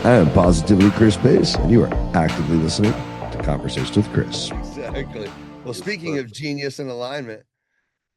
I am Positively Chris Pace, and you are actively listening to Conversations with Kris. Exactly. Well, speaking of genius and alignment,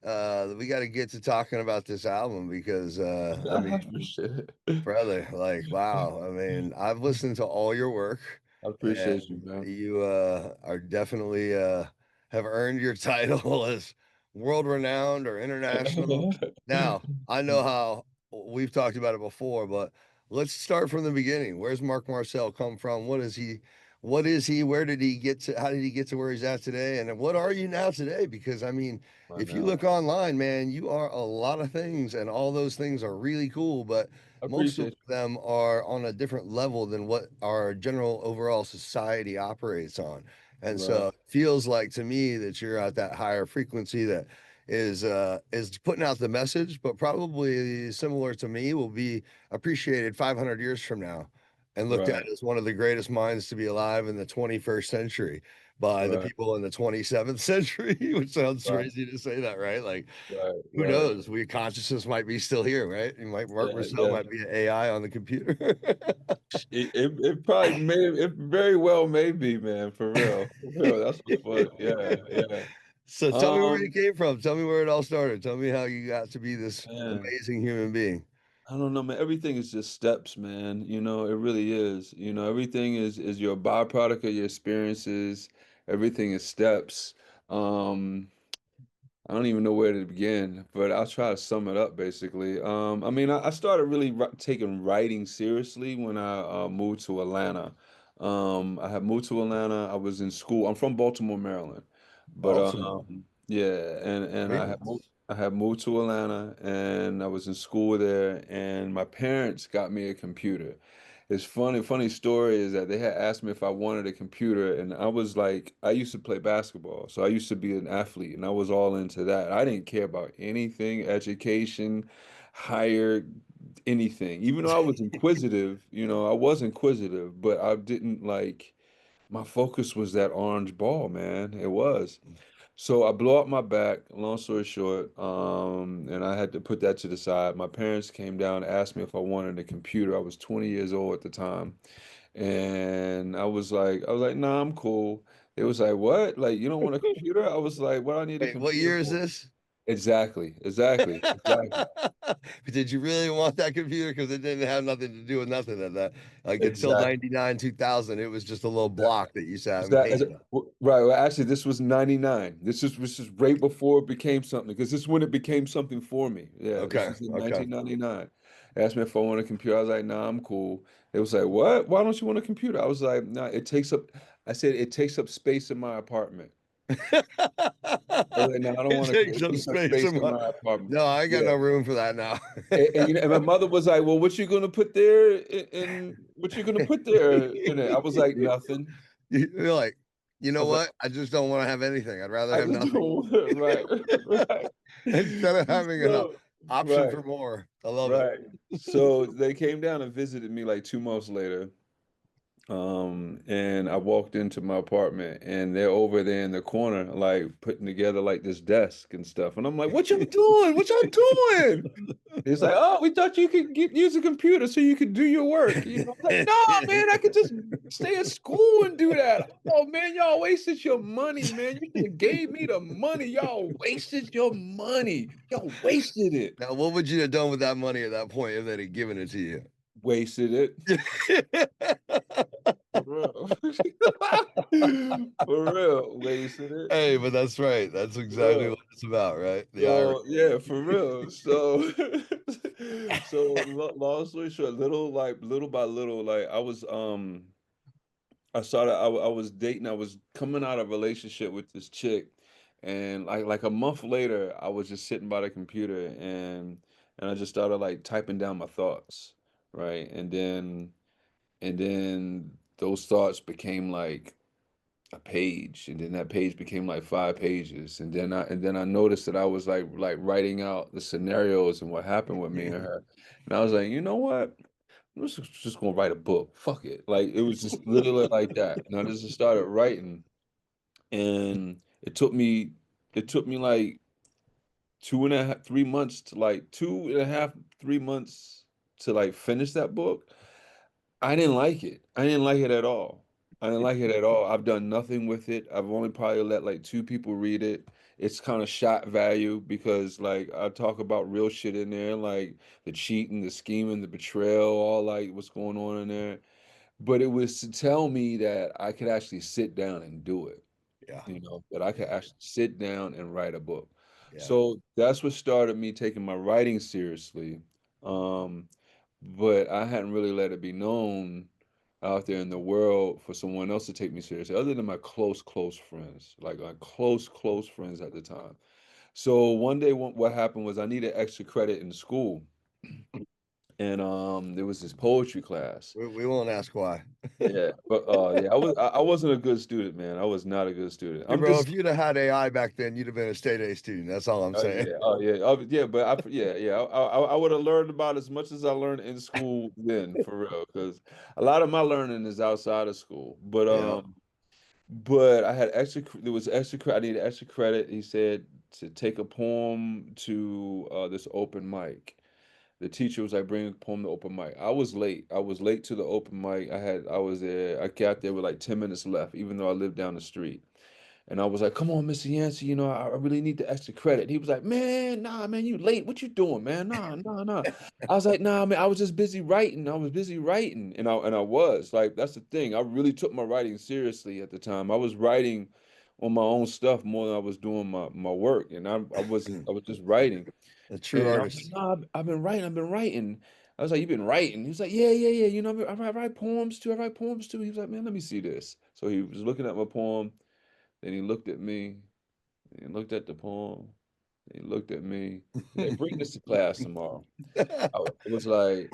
we got to get to talking about this album because, I mean, For sure. brother, like, wow. I mean, I've listened to all your work, I and appreciate you, man. you are definitely have earned your title as world renowned or international. Now, I know how we've talked about it before, but let's start from the beginning. Where's Marc Marcel come from? What is he? What is he? Where did he get to? How did he get to where he's at today? And what are you now today? Because I mean, I if you know. look online, man, you are a lot of things, and all those things are really cool, but I most of appreciate them are on a different level than what our general overall society operates on. you. And Right. so it feels like to me that you're at that higher frequency that is putting out the message, but probably similar to me will be appreciated 500 years from now and looked at Right. as one of the greatest minds to be alive in the 21st century by the Right. people in the 27th century, which sounds Right. crazy to say that, right? Like, Right. who Right. knows? We consciousness might be still here, right? You might Mark Yeah. Marcel Yeah. might be an AI on the computer. It probably may, it very well may be, man. For real. For real. That's what's fun. Yeah. Yeah. So tell me where you Um, came from. Tell me where it all started. Tell me how you got to be this man, amazing human being. I don't know, man. Everything is just steps, man. It really is. Everything is your byproduct of your experiences. Everything is steps. Um, I don't even know where to begin, but I'll try to sum it up basically. I mean, I started really taking writing seriously when I moved to Atlanta. I had moved to Atlanta. I was in school. I'm from Baltimore, Maryland, but Baltimore. yeah, and Very nice. I had moved to Atlanta, and I was in school there, and my parents got me a computer. It's funny story is that they had asked me if I wanted a computer, and I was like, I used to play basketball, so I used to be an athlete, and I was all into that. I didn't care about anything, education, higher, anything. Even though I was inquisitive, I was inquisitive, but I didn't like, my focus was that orange ball, man. It was. So I blew up my back, long story short, and I had to put that to the side. My parents came down and asked me if I wanted a computer. I was 20 years old at the time. And I was like, nah, I'm cool. It was like, what? Like, you don't want a computer? I was like, what do I need a Wait, what computer year is for? this? Exactly, exactly, exactly, Did you really want that computer? Because it didn't have nothing to do with nothing at that. Like until exactly. 99, 2000, it was just a little block that you sat and Is painted on. right? Well, actually, this was 99. This is right before it became something because this is when it became something for me. Yeah, this Okay. was in Okay. 1999. They asked me if I want a computer. I was like, nah, I'm cool. It was like, what? Why don't you want a computer? I was like, nah, it takes up, I said, it takes up space in my apartment. I was like, no, I don't It want to, takes it up takes up space space in in my. my apartment. No, I ain't got Yeah. no room for that now. And my mother was like, well, what you gonna put there in what you gonna put there in it? I was like, nothing. You're like, you I know was like, what? I just don't want to have anything. I'd rather I have just nothing don't right, right. instead of having an So, option right, for more. I love it. right. So they came down and visited me like 2 months later. And I walked into my apartment and they're over there in the corner, like putting together like this desk and stuff. And I'm like, what y'all doing? What y'all doing? He's like, oh, we thought you could use a computer so you could do your work. I'm like, no, man, I could just stay at school and do that. Oh man, y'all wasted your money, man. You should have gave me the money. Y'all wasted your money. Y'all wasted it. Now, what would you have done with that money at that point if they'd have given it to you? Wasted it. For real. For real. Wasted it. Hey, but that's right. That's For exactly real. what it's about, right? The irony. So yeah, for real. So long story short, little by little, like I was dating, I was coming out of a relationship with this chick, and like a month later, I was just sitting by the computer and I just started like typing down my thoughts, right? And then those thoughts became like a page, and then that page became like 5 pages, and then I noticed that I was like writing out the scenarios and what happened with me and her, and I was like, you know what? I'm just gonna write a book. Fuck it. Like it was just literally like that. And I just started writing, and it took me like 2.5, 3 months to like 2.5, 3 months to like finish that book. I didn't like it. I didn't like it at all. I didn't like it at all. I've done nothing with it. I've only probably let like two people read it. It's kind of shot value because like I talk about real shit in there, like the cheating, the scheming, the betrayal, all like what's going on in there. But it was to tell me that I could actually sit down and do it, Yeah. that I could Yeah. actually sit down and write a book. Yeah. So that's what started me taking my writing seriously. Um, but I hadn't really let it be known out there in the world for someone else to take me seriously, other than my close friends, like my close friends at the time. So one day, what happened was I needed extra credit in school, and there was this poetry class. We won't ask why. Yeah, but yeah, I wasn't a good student, man. I was not a good student. Hey, I'm bro, just if you'd have had AI back then, you'd have been a straight A student. That's all I'm saying. yeah, but I would have learned about as much as I learned in school then, for real, because a lot of my learning is outside of school. Yeah. But I had extra. There was extra. I needed extra credit. He said to take a poem to this open mic. The teacher was like, bring a poem to open mic. I was late. I was late to the open mic. I was there. I got there with like 10 minutes left, even though I lived down the street. And I was like, come on, Mr. Yancey, I really need the extra credit. He was like, man, nah, man, you late. What you doing, man? Nah. I was like, nah, man, I was just busy writing. I was busy writing. And I was like, that's the thing. I really took my writing seriously at the time. I was writing on my own stuff more than I was doing my work. And I was just writing. A true And I was like, artist. nah, I've been writing. I was like, you've been writing? He was like, yeah. I write poems too. I write poems too. He was like, man, let me see this. So he was looking at my poem. Then he looked at me, and he looked at the poem, and he looked at me. He's like, bring this to class tomorrow. I was like,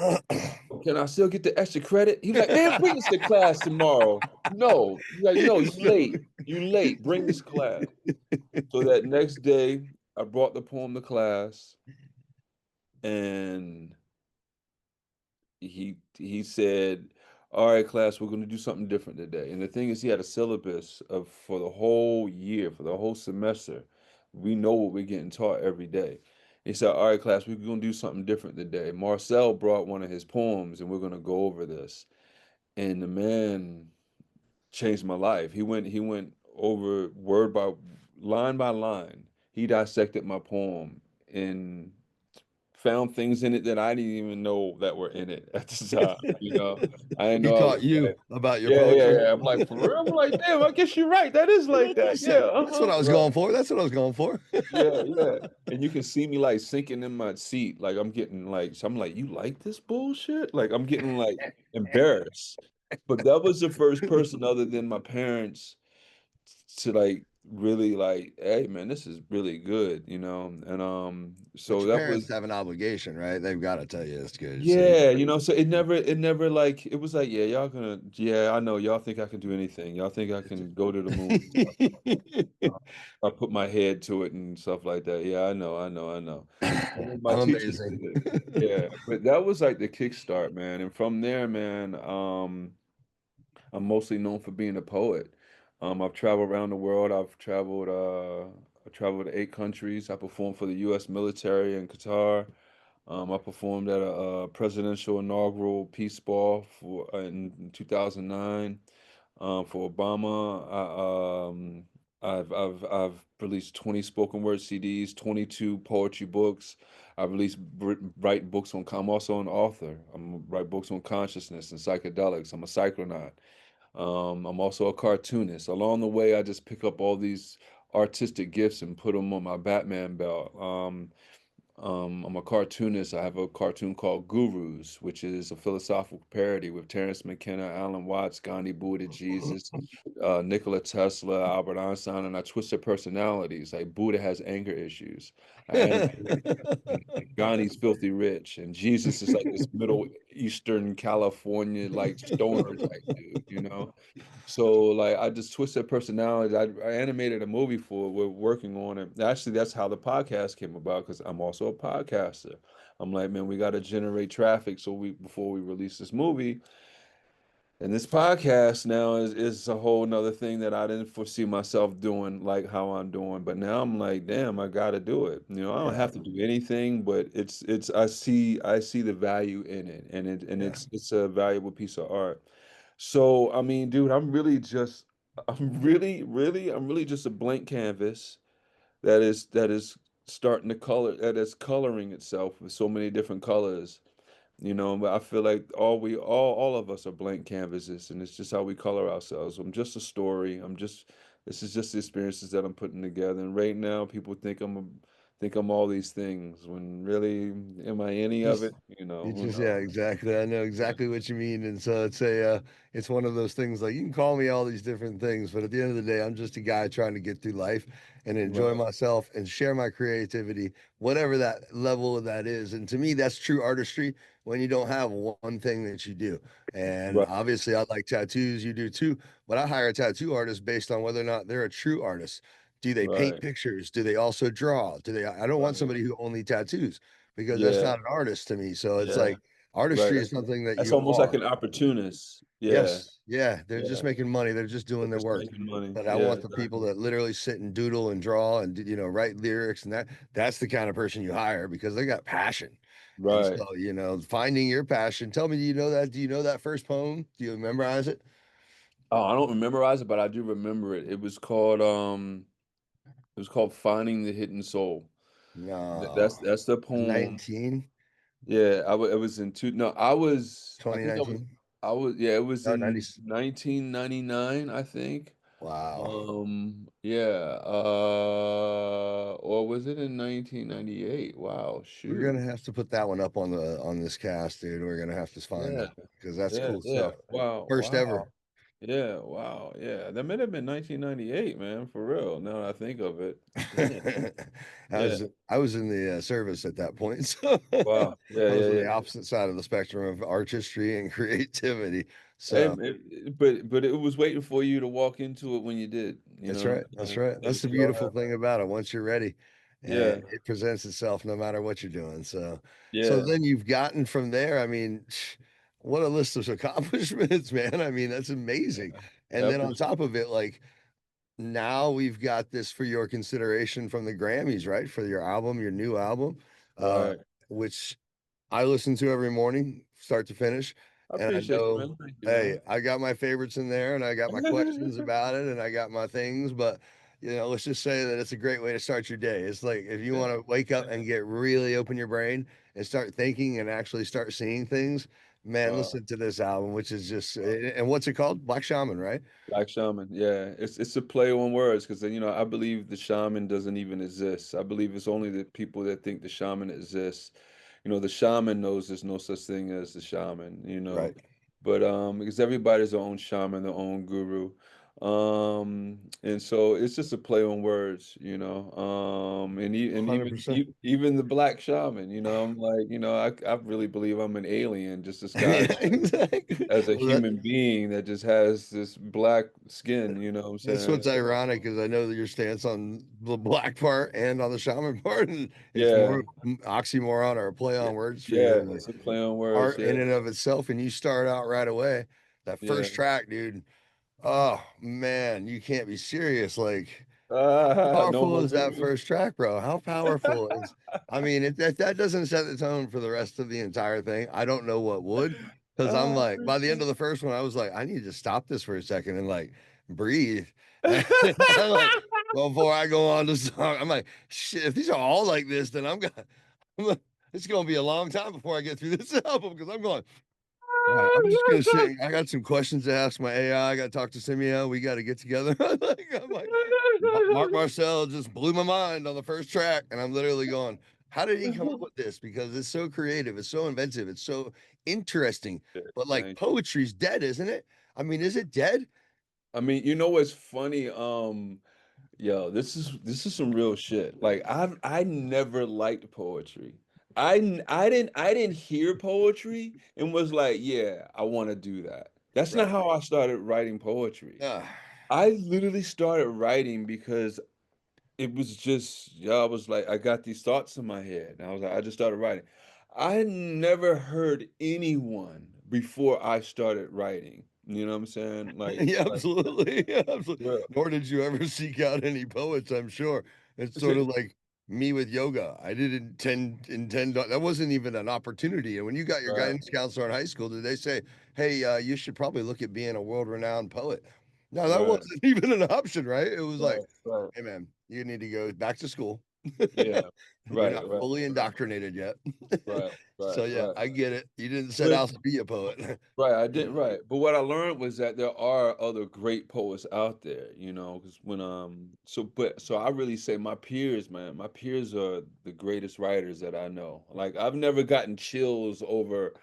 can I still get the extra credit? He was like, man, bring this to class tomorrow. No. He's like, no, you late. You late. Bring this class. So that next day, I brought the poem to class, and he said, "All right, class, we're going to do something different today." And the thing is, he had a syllabus of for the whole year, for the whole semester. We know what we're getting taught every day. He said, "All right, class, we're going to do something different today." Marcel brought one of his poems, and we're going to go over this. And the man changed my life. He went over word by line. He dissected my poem and found things in it that I didn't even know that were in it at the time. I didn't He know I taught was you like, about your yeah, poetry. I'm like, for real? I'm like, damn, I guess you're right. That is like that. Yeah, That's what I was right. going for. That's what I was going for. Yeah. And you can see me like sinking in my seat. Like I'm getting like, so I'm like, you like this bullshit? Like I'm getting like embarrassed. But that was the first person other than my parents to like really like, hey man, this is really good, and But so your that parents was. have an obligation, right? They've got to tell you it's good. So Yeah, so it never like it was like, yeah, y'all gonna, yeah, I know y'all think I can do anything. Y'all think I can go to the moon. I put my head to it and stuff like that. Yeah, I know. And then my I'm teachers amazing. did it. Yeah, but that was like the kickstart, man. And from there, man, I'm mostly known for being a poet. I've traveled around the world. I traveled to 8 countries. I performed for the U.S. military in Qatar. I performed at a presidential inaugural peace ball in 2009 for Obama. I've released 20 spoken word CDs, 22 poetry books. I've released write books on. I'm also an author. Write books on consciousness and psychedelics. I'm a psychonaut. I'm also a cartoonist. Along the way, I just pick up all these artistic gifts and put them on my Batman belt. I'm a cartoonist. I have a cartoon called Gurus, which is a philosophical parody with Terrence McKenna, Alan Watts, Gandhi, Buddha, Jesus, Nikola Tesla, Albert Einstein, and I twist their personalities. Like Buddha has anger issues. I animated Gandhi's filthy rich, and Jesus is like this Middle Eastern California like stoner type dude. So like I just twisted personalities. I animated a movie for it. We're working on it. Actually, that's how the podcast came about because I'm also a podcaster. I'm like, man, we got to generate traffic so we before we release this movie. And this podcast now is a whole nother thing that I didn't foresee myself doing like how I'm doing. But now I'm like, damn, I gotta do it. You know, I don't Yeah, have to do anything, but it's I see the value in it, and yeah. it's a valuable piece of art. So I mean, dude, I'm really just a blank canvas that is starting to color that is coloring itself with so many different colors. You know, but I feel like all of us are blank canvases, and it's just how we color ourselves. I'm just a story. This is just the experiences that I'm putting together. And right now, people think I'm all these things when really, am I any of Just it? You know, you who just yeah, knows? exactly. I know Yeah, exactly what you mean. And so it's one of those things like you can call me all these different things, but at the end of the day, I'm just a guy trying to get through life and enjoy right, myself and share my creativity, whatever that level of that is. And to me, that's true artistry when you don't have one thing that you do. And right, obviously I like tattoos, you do too, but I hire a tattoo artist based on whether or not they're a true artist. Do they paint right, pictures? Do they also draw? Do they I don't want right. somebody who only tattoos because that's Yeah, not an artist to me. So it's yeah, like right. artistry is something that That's you almost like are. an opportunist. Yeah, Yes. Yeah. They're just yeah. making money. They're just They're doing their just work. making money. But I Yeah, want the people exactly. that literally sit and doodle and draw and write lyrics and that's the kind of person you hire because they got passion. And Right. so, finding your passion. Tell me, do you know that? Do you know that first poem? Do you memorize it? Oh, I don't memorize it, but I do remember it. It was called Finding the Hidden Soul. No. That's the poem. 19, Yeah, it was in two. No, I think 2019. yeah, it was No, 90. in 1999, I think. Wow. Yeah, or was it in 1998? Wow, We're shoot. gonna have to put that one up on this cast, dude. We're gonna have to find Yeah, that because that's yeah, cool yeah. stuff. Wow, First wow. ever. Yeah, wow. Yeah, that might have been 1998, man, for real. Now that I think of it. Damn. I Yeah. was I was in the service at that point, so Wow. Yeah, I was yeah, on yeah. the opposite side of the spectrum of artistry and creativity. So But it was waiting for you to walk into it when you did, you that's know. right. That's right. Yeah, That's the we all beautiful have thing that. about it. Once you're ready, and Yeah, it presents itself no matter what you're doing. So yeah, then you've gotten from there. I mean, what a list of accomplishments, man. I mean, that's amazing. yeah. And I then on appreciate top of it, like now we've got this for your consideration from the Grammys, right? For your new album, it. uh, Right. which I listen to every morning, start to finish. I And I appreciate you, know, man. Thank you, hey, man. I got my favorites in there and I got my questions about it and I got my things, but let's just say that it's a great way to start your day. It's like if you Yeah, want to wake up yeah. and get really open your brain and start thinking and actually start seeing things, man, Wow. listen to this album, which is just, Wow. and what's it called? Black Shaman, right? Black Shaman, yeah, it's a play on words because I believe the shaman doesn't even exist. I believe it's only the people that think the shaman exists. The shaman knows there's no such thing as the shaman. Right. But because everybody's their own shaman, their own guru, and so it's just a play on words. And even 100%. even the black shaman. I'm like, I really believe I'm an alien just disguised Yeah, exactly. as a Well, that human being that just has this black skin, you know what I'm that's saying? what's ironic is I know that your stance on the black part and on the shaman part, and it's Yeah, more oxymoron or a play yeah, on words for yeah, you. Like it's a play on words, art yeah, in and of itself, and you start out right away. That yeah. first track, dude. Oh man, you can't be serious. Like No powerful more is that guru. first track, bro? How powerful is? I mean, that doesn't set the tone for the rest of the entire thing. I don't know what would, because I'm I like, by the end appreciate of the first one, I was like, I need to stop this for a second and like breathe. I'm like, before I go on to song, I'm like, shit. If these are all like this, then it's gonna be a long time before I get through this album because I'm going. All right, I'm just gonna say I got some questions to ask my AI. I got to talk to Simeo. We got to get together. I'm like, Marc Marcel just blew my mind on the first track, and I'm literally going, "How did he come up with this?" Because it's so creative, it's so inventive, it's so interesting. But like Thank you. poetry's dead, isn't it? I mean, is it dead? I mean, you know what's funny? Yo, this is some real shit. Like I never liked poetry. I didn't hear poetry and was like, yeah, I want to do that. That's not Right. how I started writing poetry. I literally started writing because it was just, yeah, I was like, I got these thoughts in my head. And I was like, I just started writing. I never heard anyone before I started writing. You know what I'm saying? Yeah, like absolutely. Yeah, absolutely. real, Nor did you ever seek out any poets, I'm sure. It's it's sort a, of like me with yoga. I didn't intend that wasn't even an opportunity. And when you got your right, guidance counselor in high school, did they say, "Hey, you should probably look at being a world-renowned poet"? No, that right, wasn't even an option, right? It was like, right, right. "Hey, man, you need to go back to school. Yeah, You're right, not right, fully indoctrinated yet." right, right, So yeah, right. I get it. You didn't set But out to be a poet. right, I didn't, right. But what I learned was that there are other great poets out there, you know, because when so I really say my peers, man, my peers are the greatest writers that I know. Like I've never gotten chills over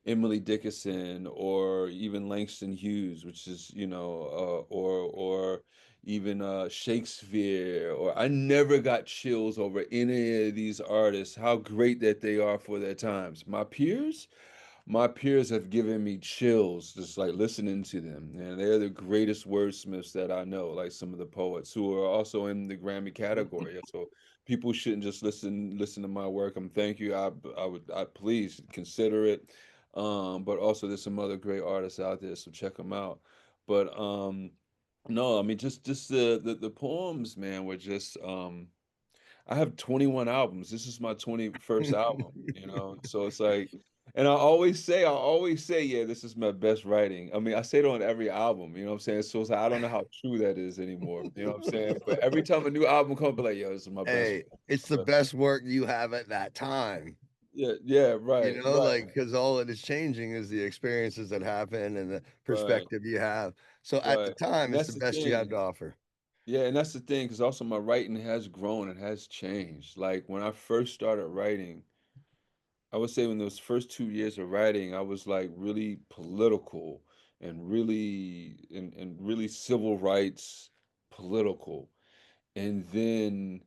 Emily Dickinson or even Langston Hughes, which is, or even Shakespeare, or I never got chills over any of these artists, how great that they are for their times. My peers have given me chills just like listening to them, and they're the greatest wordsmiths that I know, like some of the poets who are also in the Grammy category. So people shouldn't just listen to my work. Thank you. I please consider it. But also there's some other great artists out there, so check them out. But no, I mean just the poems, man, were just I have 21 albums. This is my 21st album, you know? So it's like, and I always say, yeah, this is my best writing. I mean, I say it on every album, you know what I'm saying? So it's like, I don't know how true that is anymore, you know what I'm saying? But every time a new album comes, I'll be like, yo, this is my best. Hey, it's My the best. best work you have at that time. Yeah, yeah, right, Like, right, because all that is changing is the experiences that happen and the right, perspective you have. So at the right. time, And it's that's the the best you had thing. to offer. Yeah, and that's the thing, because also my writing has grown and has changed. Like when I first started writing, I would say when those first 2 years of writing, I was like really political and really civil rights political. And then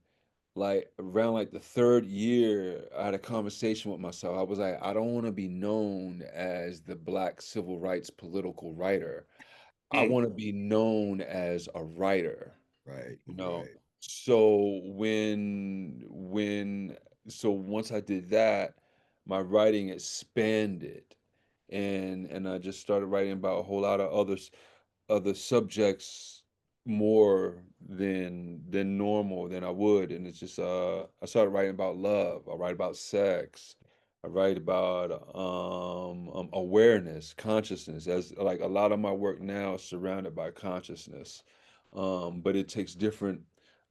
like around like the third year, I had a conversation with myself. I was like, I don't want to be known as the black civil rights political writer. I Mm. want to be known as a writer. Right, You know, right. so when so once I did that, my writing expanded, and I just started writing about a whole lot of other subjects more than normal than I would. And it's just I started writing about love. I write about sex. I write about awareness, consciousness. As like a lot of my work now is surrounded by consciousness, but it takes different.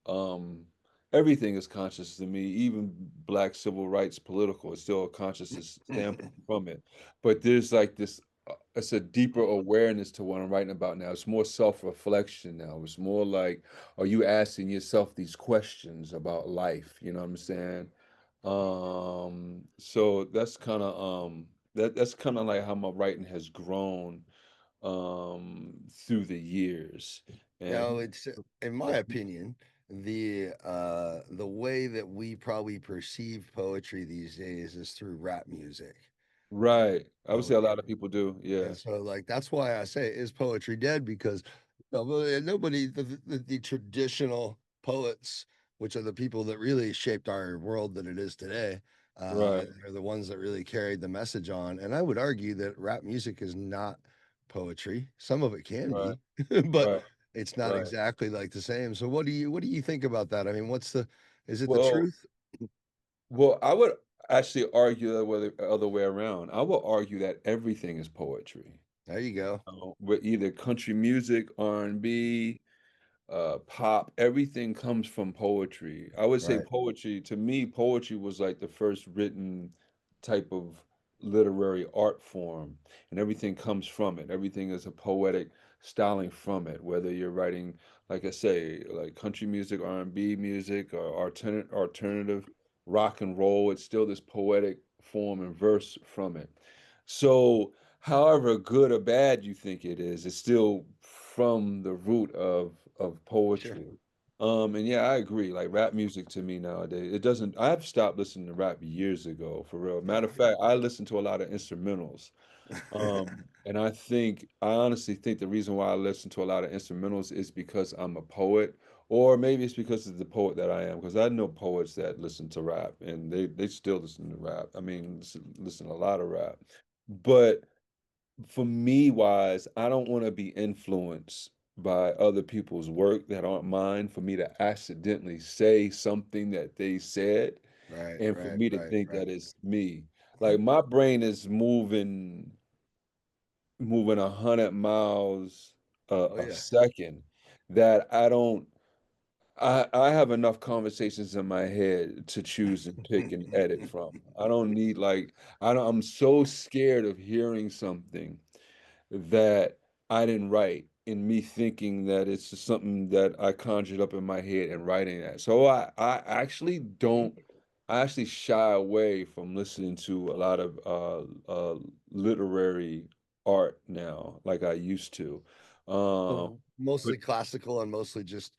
Um, Everything is conscious to me, even Black civil rights, political. It's still a consciousness standpoint from it. But there's like this it's a deeper awareness to what I'm writing about now. It's more self-reflection now. It's more like, are you asking yourself these questions about life? You know what I'm saying? So that's kind of like how my writing has grown through the years. Now, And it's in my opinion, the way that we probably perceive poetry these days is through rap music. right, I would say a Like, lot of people do. Yeah, and so, like, that's why I say, is poetry dead? Because nobody, the traditional poets, which are the people that really shaped our world that it is today, right, are the ones that really carried the message on. And I would argue that rap music is not poetry. Some of it can right, be, but right, it's not right. exactly like the same. So, what do you think about that? I mean, is it the Well, truth? I would actually argue the other way around. I will argue that everything is poetry. There you go. With either country music, R&B, pop, everything comes from poetry. I would say Right. poetry, to me, poetry was like the first written type of literary art form, and everything comes from it. Everything is a poetic styling from it, whether you're writing, like I say, like country music, R&B music, or alternative rock and roll. It's still this poetic form and verse from it. So, however good or bad you think it is, it's still from the root of Sure. poetry. And yeah, I agree. Like rap music to me nowadays, it doesn't. I've stopped listening to rap years ago, for real. Matter of fact, I listen to a lot of instrumentals. And I honestly think the reason why I listen to a lot of instrumentals is because I'm a poet, or maybe it's because of the poet that I am. Because I know poets that listen to rap, and they still listen to rap. I mean, listen to a lot of rap, but for me wise, I don't want to be influenced by other people's work that aren't mine for me to accidentally say something that they said Right, and for right, me to right, think right. that it's me. Like my brain is moving 100 miles Oh a yeah. second that I don't I have enough conversations in my head to choose and pick and edit from. I don't need like I don't I'm so scared of hearing something that I didn't write and me thinking that it's just something that I conjured up in my head and writing that. So I actually shy away from listening to a lot of literary art now like I used to. Um So but mostly classical and mostly just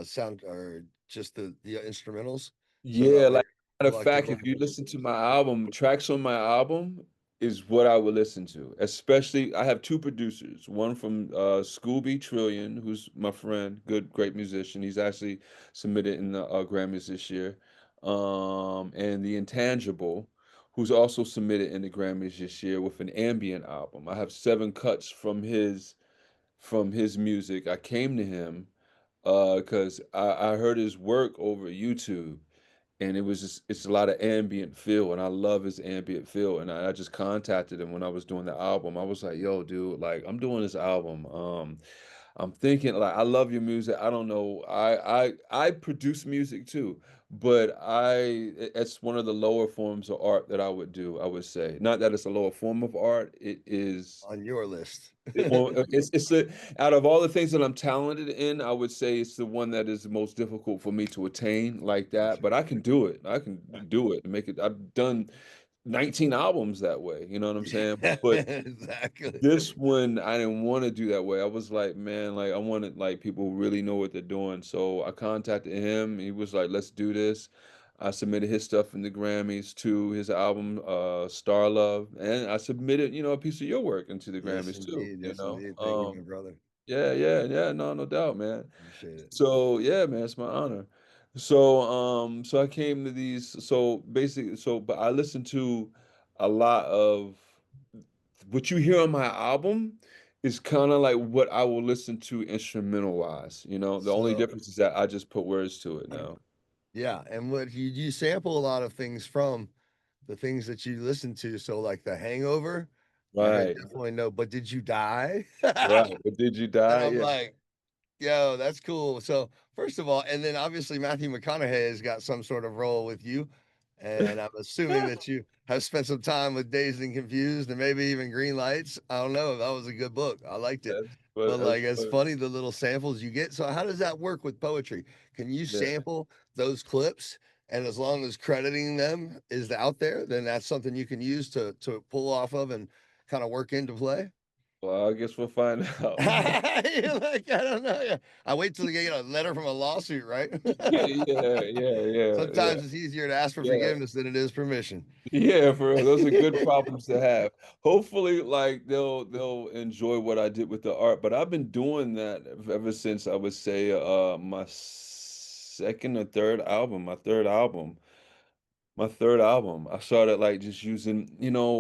sound or just the instrumentals. So yeah, not like like matter of fact, electrical. if you listen to my album, tracks on my album is what I would listen to. Especially, I have two producers. One from Scooby Trillion, who's my friend, good, great musician. He's actually submitted in the Grammys this year. And the Intangible, who's also submitted in the Grammys this year with an ambient album. I have 7 cuts from his music. I came to him because I heard his work over YouTube and it was just it's a lot of ambient feel and I love his ambient feel and I just contacted him when I was doing the album. I was like, yo, dude, like I'm doing this album. I'm thinking like I love your music. I don't know. I produce music too, but it's one of the lower forms of art that I would do, I would say. Not that it's a lower form of art. It is On your list. well, it's out of all the things that I'm talented in, I would say it's the one that is the most difficult for me to attain like that. Gotcha. But I can do it. I can do it and make it. I've done 19 albums that way. You know what I'm saying? Yeah, But exactly. this one, I didn't want to do that way. I was like, man, like I wanted like people who really know what they're doing. So I contacted him. He was like, let's do this. I submitted his stuff in the Grammys to his album, Star Love, and I submitted, a piece of your work into the Yes, Grammys too. indeed. Yes, indeed. Thank you, my brother. Yeah, yeah, yeah. No, no doubt, man. Appreciate it. So yeah, man, it's my honor. So I came to these. So basically, but I listened to a lot of what you hear on my album is kind of like what I will listen to instrumental wise. The only So difference is that I just put words to it now. yeah, and what you sample a lot of things from the things that you listen to. So like the Hangover, I Right, definitely know. But did you die? right. But did you And die? I'm Yeah, like, yo, that's cool. So first of all, and then obviously Matthew McConaughey has got some sort of role with you, and I'm assuming that you have spent some time with Dazed and Confused, and maybe even Green Lights. I don't know. That was a good book. I liked it. But that's like, it's what. funny the little samples you get. So how does that work with poetry? Can you Yeah. sample those clips? And as long as crediting them is out there, then that's something you can use to pull off of and kind of work into play. Well, I guess we'll find out. You're like, I don't know. Yeah. I wait till you get a letter from a lawsuit, right? Yeah, yeah, yeah, yeah, Sometimes it's easier to ask for yeah. forgiveness than it is permission. Yeah, for real. Those are good problems to have. Hopefully, like they'll enjoy what I did with the art. But I've been doing that ever since I would say my second or third album, my third album. I started like just using,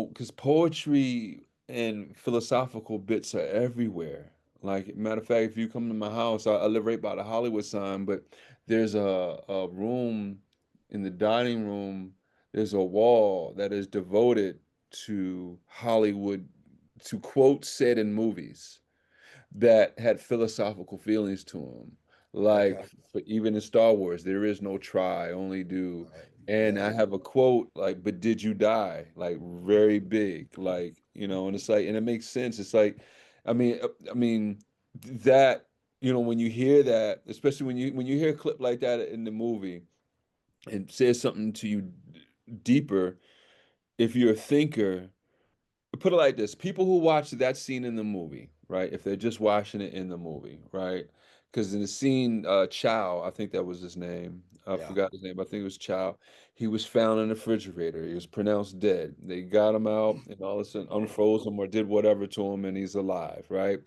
because poetry and philosophical bits are everywhere. Like, matter of fact, if you come to my house, I live right by the Hollywood sign, but there's a room in the dining room, there's a wall that is devoted to Hollywood, to quotes said in movies that had philosophical feelings to them. Like Okay. for even in Star Wars, there is no try, only do. And Yeah. I have a quote like, "But did you die?" Like very big, like and it's like, and it makes sense. It's like, I mean that when you hear that, especially when you hear a clip like that in the movie, and says something to you deeper. If you're a thinker, put it like this: people who watch that scene in the movie, right? If they're just watching it in the movie, right? Because in the scene, Chow, I think that was his name. I Yeah. forgot his name, but I think it was Chow. He was found in the refrigerator. He was pronounced dead. They got him out and all of a sudden unfroze him or did whatever to him, and he's alive, right?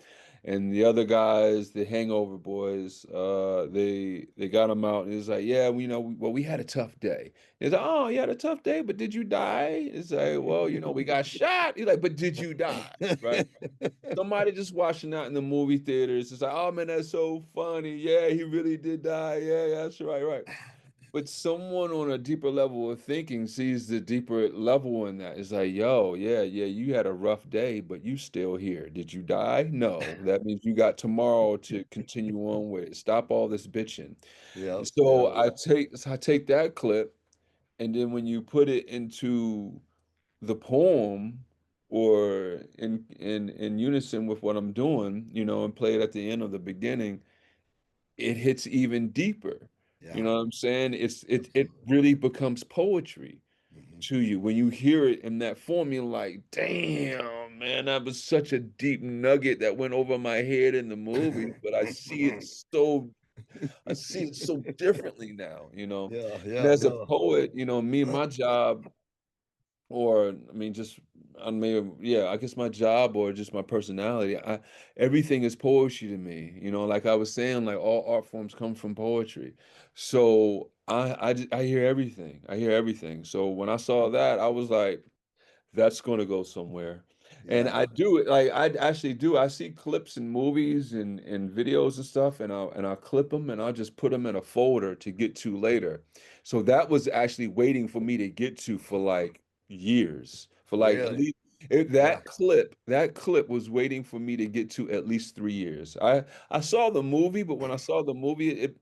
And the other guys, the Hangover boys, they got him out, and he's like, yeah, we had a tough day. He's like, oh, you had a tough day, but did you die? It's like, well, we got shot. He's like, but did you die? Right? Somebody just watching that in the movie theaters is like, oh man, that's so funny. Yeah, he really did die. Yeah, yeah, that's right, right. But someone on a deeper level of thinking sees the deeper level in that. It's like, yo, yeah, yeah, you had a rough day, but you still here. Did you die? No. That means you got tomorrow to continue on with. Stop all this bitching. Yep. So Yep. I take that clip, and then when you put it into the poem or in unison with what I'm doing, and play it at the end or the beginning, it hits even deeper. You Yeah. know what I'm saying? It Absolutely. really becomes poetry Mhm. to you when you hear it in that form. You're like, damn, man, that was such a deep nugget that went over my head in the movie, but I see it so differently now. Yeah. And Yeah. as a No. poet, me, my job, or I mean, yeah, I guess my job or just my personality, everything is poetry to me. Like I was saying, like all art forms come from poetry. So I hear everything. I hear everything. So when I saw that, I was like, that's going to go somewhere. And Yeah. I do it, like I actually do. I see clips in movies and videos and stuff, and I'll clip them and I'll just put them in a folder to get to later. So that was actually waiting for me to get to for like years, for like at Really. least Yeah. that clip was waiting for me to get to at least 3 years. I saw the movie, but when I saw the movie, it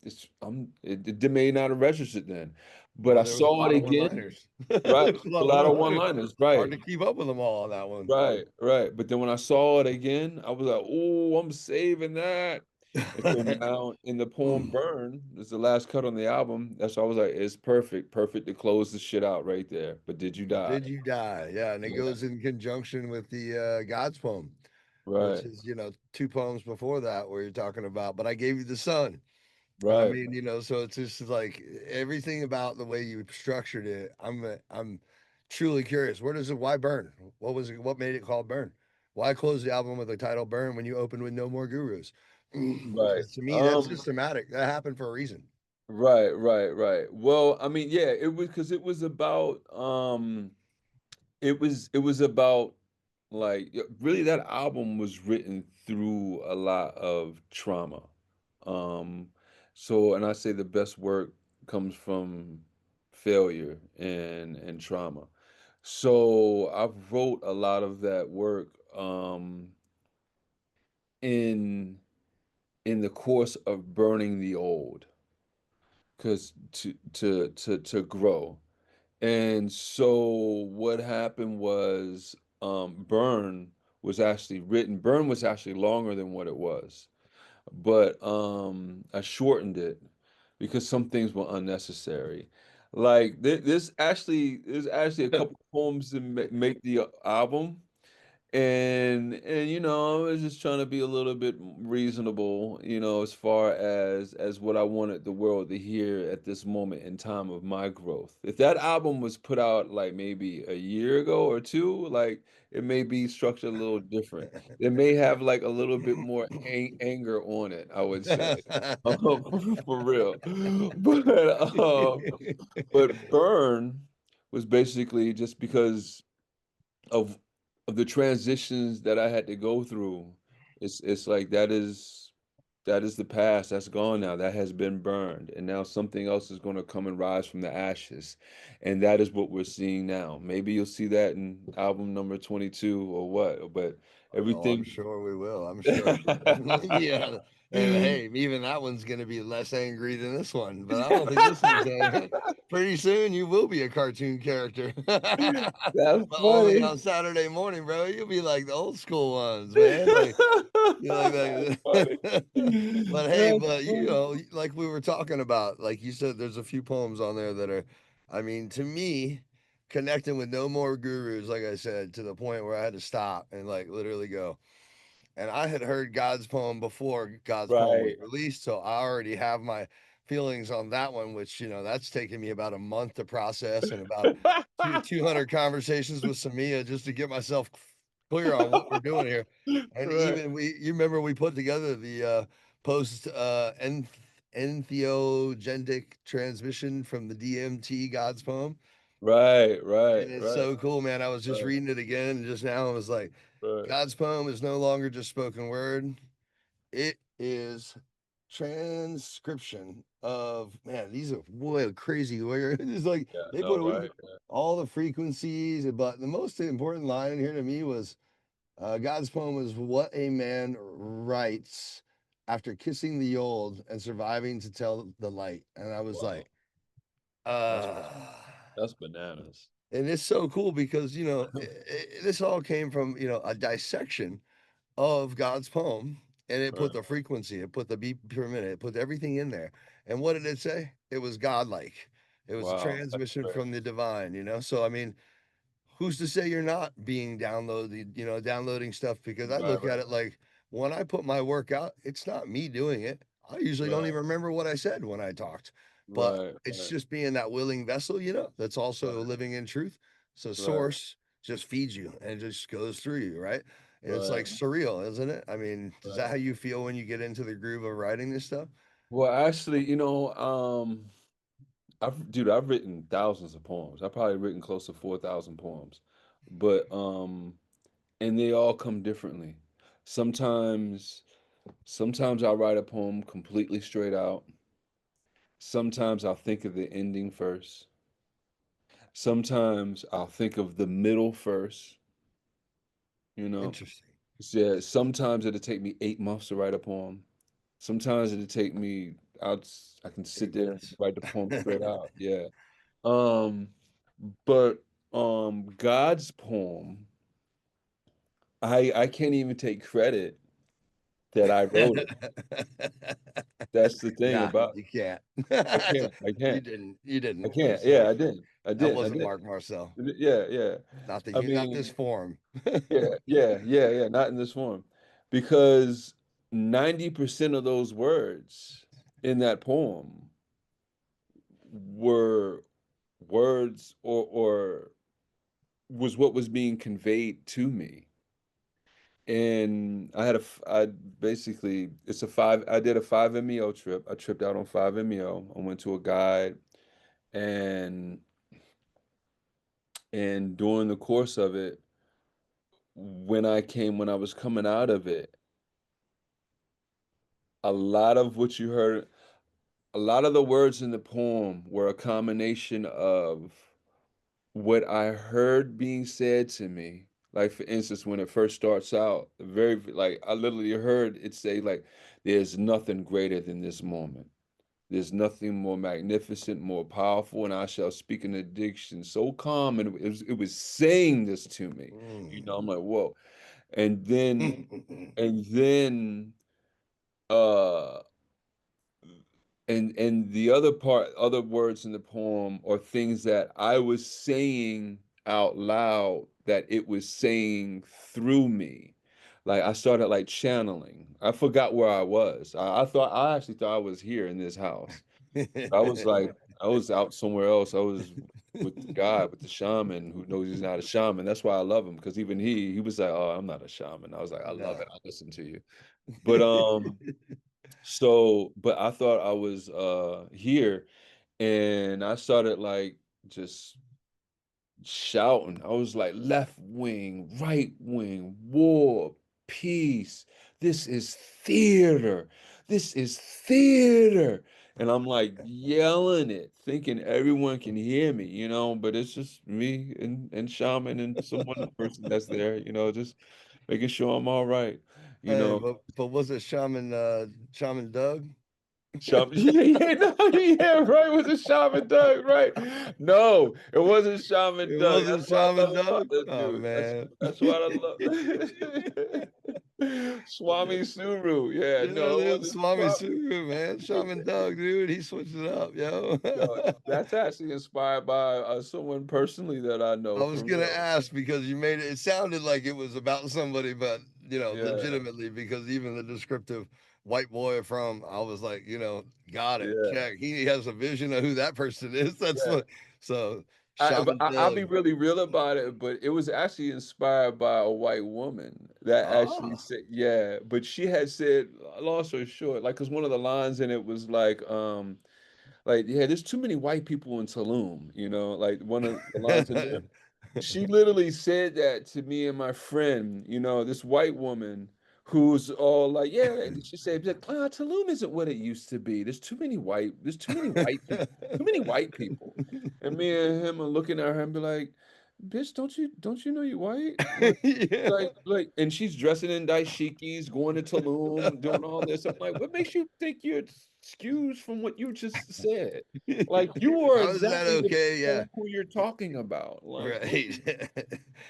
may not have registered then, but Well, I there was a saw it lot of again. one-liners. Right, There's a a lot of lot of one-liners. one-liners, Hard right. to keep up with them all on that one. Right, right. But then when I saw it again, I was like, "Oh, I'm saving that." And so now in the poem "Burn," is the last cut on the album. That's why I was like, "It's perfect, perfect to close the shit out right there." But did you But die? did you die? Yeah, and it Yeah. goes in conjunction with the God's poem, which Right, is, two poems before that where you're talking about, but I gave you the sun. And I right, mean, so it's just like everything about the way you structured it. I'm truly curious. Why Burn? What was it? What made it called Burn? Why close the album with the title Burn when you opened with No More Gurus? right. Because to me, that's systematic. That happened for a reason. Right, right, right. Well, I mean, yeah, it was because it was about, like, really, that album was written through a lot of trauma. Um and I say the best work comes from failure and trauma. So I wrote a lot of that work in the course of burning the old, cuz to grow. And so what happened was, Burn was actually longer than what it was. But I shortened it because some things were unnecessary. Like there's actually a couple poems that make the album, and I was just trying to be a little bit reasonable, as far as what I wanted the world to hear at this moment in time of my growth. If that album was put out like maybe a year ago or two, like, it may be structured a little different. It may have like a little bit more anger on it, I would say. For real. But Burn was basically just because of the transitions that I had to go through. It's like that is the past. That's gone now. That has been burned. And now something else is going to come and rise from the ashes. And that is what we're seeing now. Maybe you'll see that in album number 22 or what, but Oh, I'm everything. sure we will. I'm sure. Yeah. And hey, even that one's going to be less angry than this one, but I don't think this one's pretty soon you will be a cartoon character. That's But only funny. on Saturday morning, bro. You'll be like the old school ones, man. Like you like That's funny. that. But hey, That's but funny. like we were talking about, like you said, there's a few poems on there that are, I mean, to me, connecting with No More Gurus, like I said, to the point where I had to stop and like literally go. And I had heard God's poem before God's poem was Right. released, so I already have my feelings on that one, which that's taken me about a month to process and about 200 conversations with Samia just to get myself clear on what we're doing here. And Right, even you remember we put together the post entheogenic transmission from the DMT God's poem. right, And right, it's right, so cool, man. I was just right, reading it again just now. I was like, right. God's poem is no longer just spoken word. It is transcription of, man, these are way crazy weird. It's like Yeah, they no, put right. all the frequencies, but the most important line in here to me was God's poem is what a man writes after kissing the old and surviving to tell the light. And I was Wow, like, that's uh that's bananas. and it's so cool because this all came from a dissection of God's poem, and it put Right. the frequency, it put the beat per minute, it put everything in there. And what did it say? It was godlike. It was a Wow, that's transmission great. from the divine. So I mean, who's to say you're not being downloading stuff? Because I Right, look at right, it like when I put my work out, it's not me doing it. I usually don't right, even remember what I said when I talked, but right, it's right, just being that willing vessel, that's also right, living in truth. So right, source just feeds you and just goes through you, right? And it's like right, surreal, isn't it? I mean, is that how right. you feel when you get into the groove of writing this stuff? Well, actually, I've written thousands of poems. I've probably written close to 4,000 poems. But and they all come differently. Sometimes sometimes I'll write a poem completely straight out. Sometimes I'll think of the ending first. Sometimes I'll think of the middle first, you know. Interesting. Yeah, sometimes it'll take me 8 months to write a poem. Sometimes it'll take me I can sit Eight there and minutes. write the poem straight out. Yeah. Um, but God's poem, I can't even take credit that I wrote it. That's the thing Nah, about you can't. I can't. I You can't. didn't. You I didn't. can't. It's Yeah, like I didn't. I that didn't. I wasn't didn't. Marc Marcel. Yeah, yeah. I Not this mean, form. yeah, yeah, yeah, yeah, not in this form. Because 90% of those words in that poem were words or was what was being conveyed to me. And I basically, I did a 5 MEO trip. I tripped out on 5 MEO. I went to a guide and during the course of it, when I was coming out of it, a lot of what you heard, a lot of the words in the poem were a combination of what I heard being said to me. Like for instance, when it first starts out, like I literally heard it say like, "There's nothing greater than this moment. There's nothing more magnificent, more powerful, and I shall speak in a diction so calm." And it was saying this to me. Mm. I'm like, whoa. And then and then uh and the other words in the poem are things that I was saying out loud that it was saying through me. Like I started like channeling. I forgot where I was. I actually thought I was here in this house. I was like I was out somewhere else. I was with the guy, with the shaman who knows he's not a shaman. That's why I love him because even he was like, "Oh, I'm not a shaman." I was like, "I love it. No. I listen to you." But but I thought I was here and I started like just shouting. I was like left wing, right wing, war, peace. This is theater. This is theater. And I'm like yelling it, thinking everyone can hear me, but it's just me and Shaman and some other person that's there, just making sure I'm all right, you Hey, know. but was it Shaman Doug? Shaman, yeah, yeah, no, yeah, right. Was it Shaman Doug? Right? No, it wasn't Shaman It Doug. wasn't That's what I Shaman love about Doug? this Oh dude. That's man. that's what I love. Swami Suru. Yeah, Yeah, no, it dude, wasn't Swami Swami. Suru, man. Shaman Doug, dude. He switched it up, yo. No, that's actually inspired by someone personally that I I know was for gonna real. ask because you made it sounded like it was about somebody, but Yeah, legitimately, because even the descriptive white boy from, I was like, got it, yeah, check. He has a vision of who that person is. That's yeah. what so Shaman I'll be thing. really real about it, but it was actually inspired by a white woman that actually Ah. said, yeah, but she had said, long story short, like, because one of the lines in it was like, yeah, there's too many white people in Tulum, like one of the lines in there. She literally said that to me and my friend, this white woman who's all like, yeah, and she said, like, Tulum isn't what it used to be. There's too many white people, too many white people. And me and him are looking at her and be like, bitch, don't you know you white? Yeah. And she's dressing in dashikis, going to Tulum, doing all this. I'm like, what makes you think you're excused from what you just said? Like, you are How is that exactly the okay? Yeah. people who you're talking about. Like,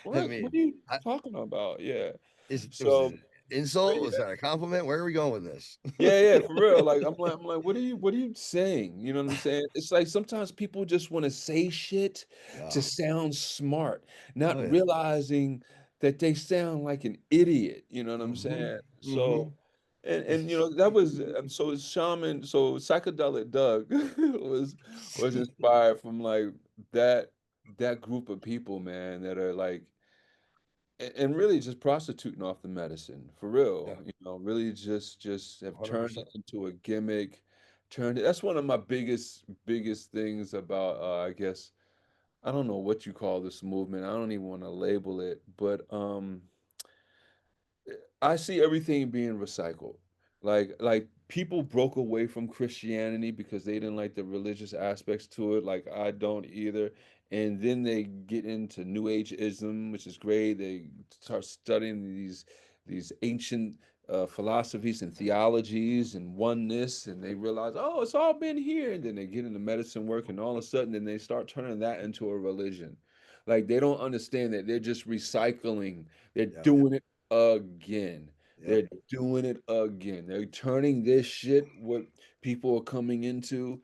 what? Right. I What mean, are you talking about? Yeah. was it So, an but insult? yeah, Was that a compliment? Where are we going with this? yeah, for real. Like, I'm like, what are you saying? You know what I'm saying? It's like sometimes people just want to say shit Yeah. to sound smart, not Oh yeah. realizing that they sound like an idiot. You know what I'm Hmm. saying? Hmm. So, and that was so Shaman. So psychedelic Doug was inspired from like that that group of people, man, that are like and really just prostituting off the medicine for Yeah. real, really just have turned 100%. it into a gimmick, turned it. That's one of my biggest things about I guess I don't know what you call this movement. I don't even want to label it, but I see everything being recycled. Like people broke away from Christianity because they didn't like the religious aspects to it. Like I don't either. And then they get into New Ageism, which is great. They start studying these ancient philosophies and theologies and oneness, and they realize, oh, it's all been here. And then they get into medicine work, and all of a sudden, then they start turning that into a religion. Like they don't understand that they're just recycling. They're Yep. doing it again. Yep. They're doing it again. They're turning this shit, what people are coming into